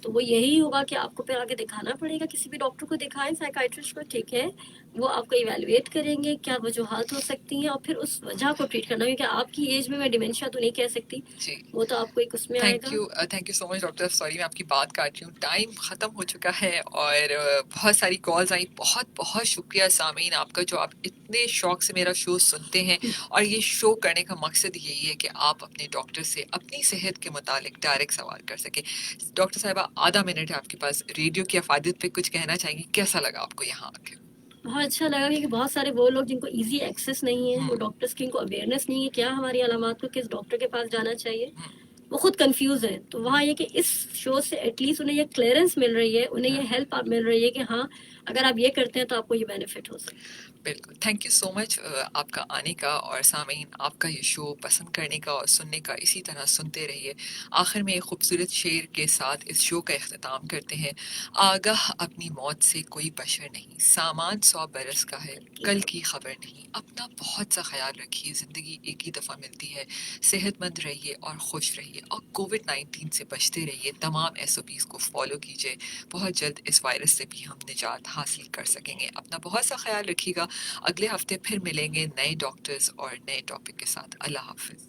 तो वो यही होगा कि आपको फिर आगे दिखाना पड़ेगा, किसी भी डॉक्टर को दिखाएं, साइकाइट्रिस्ट को, ठीक है। وہ آپ کو ایویلویٹ کریں گے کیا وجوہات ہو سکتی ہیں اور پھر اس وجہ کو ٹریٹ کرنا, کیونکہ آپ کی ایج میں ڈیمینشیا تو نہیں کہہ سکتی, جی وہ تو آپ کو ایک اس میں آئے گا. Thank you so much doctor. Sorry میں آپ کی بات کاٹ رہی ہوں, ٹائم ختم ہو چکا ہے اور بہت ساری کالز آئیں. بہت بہت شکریہ سامعین آپ کا جو آپ اتنے شوق سے میرا شو سنتے ہیں, اور یہ شو کرنے کا مقصد یہی ہے کہ آپ اپنے ڈاکٹر سے اپنی صحت کے متعلق ڈائریکٹ سوال کر سکیں. ڈاکٹر صاحبہ آدھا منٹ ہے آپ کے پاس, ریڈیو کی افادیت پہ کچھ کہنا چاہیں گے؟ کیسا لگا آپ کو یہاں آ کے؟ بہت اچھا لگا, کیونکہ بہت سارے وہ لوگ جن کو ایزی ایکسیس نہیں ہے, وہ ڈاکٹرس کی ان کو اویئرنیس نہیں ہے کیا ہماری علامات کو کس ڈاکٹر کے پاس جانا چاہیے, وہ خود کنفیوز ہیں. تو وہاں یہ کہ اس شو سے ایٹ لیسٹ انہیں یہ کلیئرنس مل رہی ہے, انہیں یہ ہیلپ مل رہی ہے کہ ہاں اگر آپ یہ کرتے ہیں تو آپ کو یہ بینیفٹ ہو سکتا ہے. بالکل, تھینک یو سو مچ آپ کا آنے کا, اور سامعین آپ کا یہ شو پسند کرنے کا اور سننے کا, اسی طرح سنتے رہیے. آخر میں ایک خوبصورت شعر کے ساتھ اس شو کا اختتام کرتے ہیں. آگاہ اپنی موت سے کوئی بشر نہیں, سامان 100 برس کا ہے, کل کی خبر نہیں. اپنا بہت سا خیال رکھیے, زندگی ایک ہی دفعہ ملتی ہے. صحت مند رہیے اور خوش رہیے, اور کووڈ-19 سے بچتے رہیے. تمام SOPs کو فالو کیجیے. بہت جلد اس وائرس سے بھی ہم نجات حاصل کر سکیں گے. اپنا بہت سا خیال رکھیے گا. اگلے ہفتے پھر ملیں گے نئے ڈاکٹرز اور نئے ٹاپک کے ساتھ. اللہ حافظ.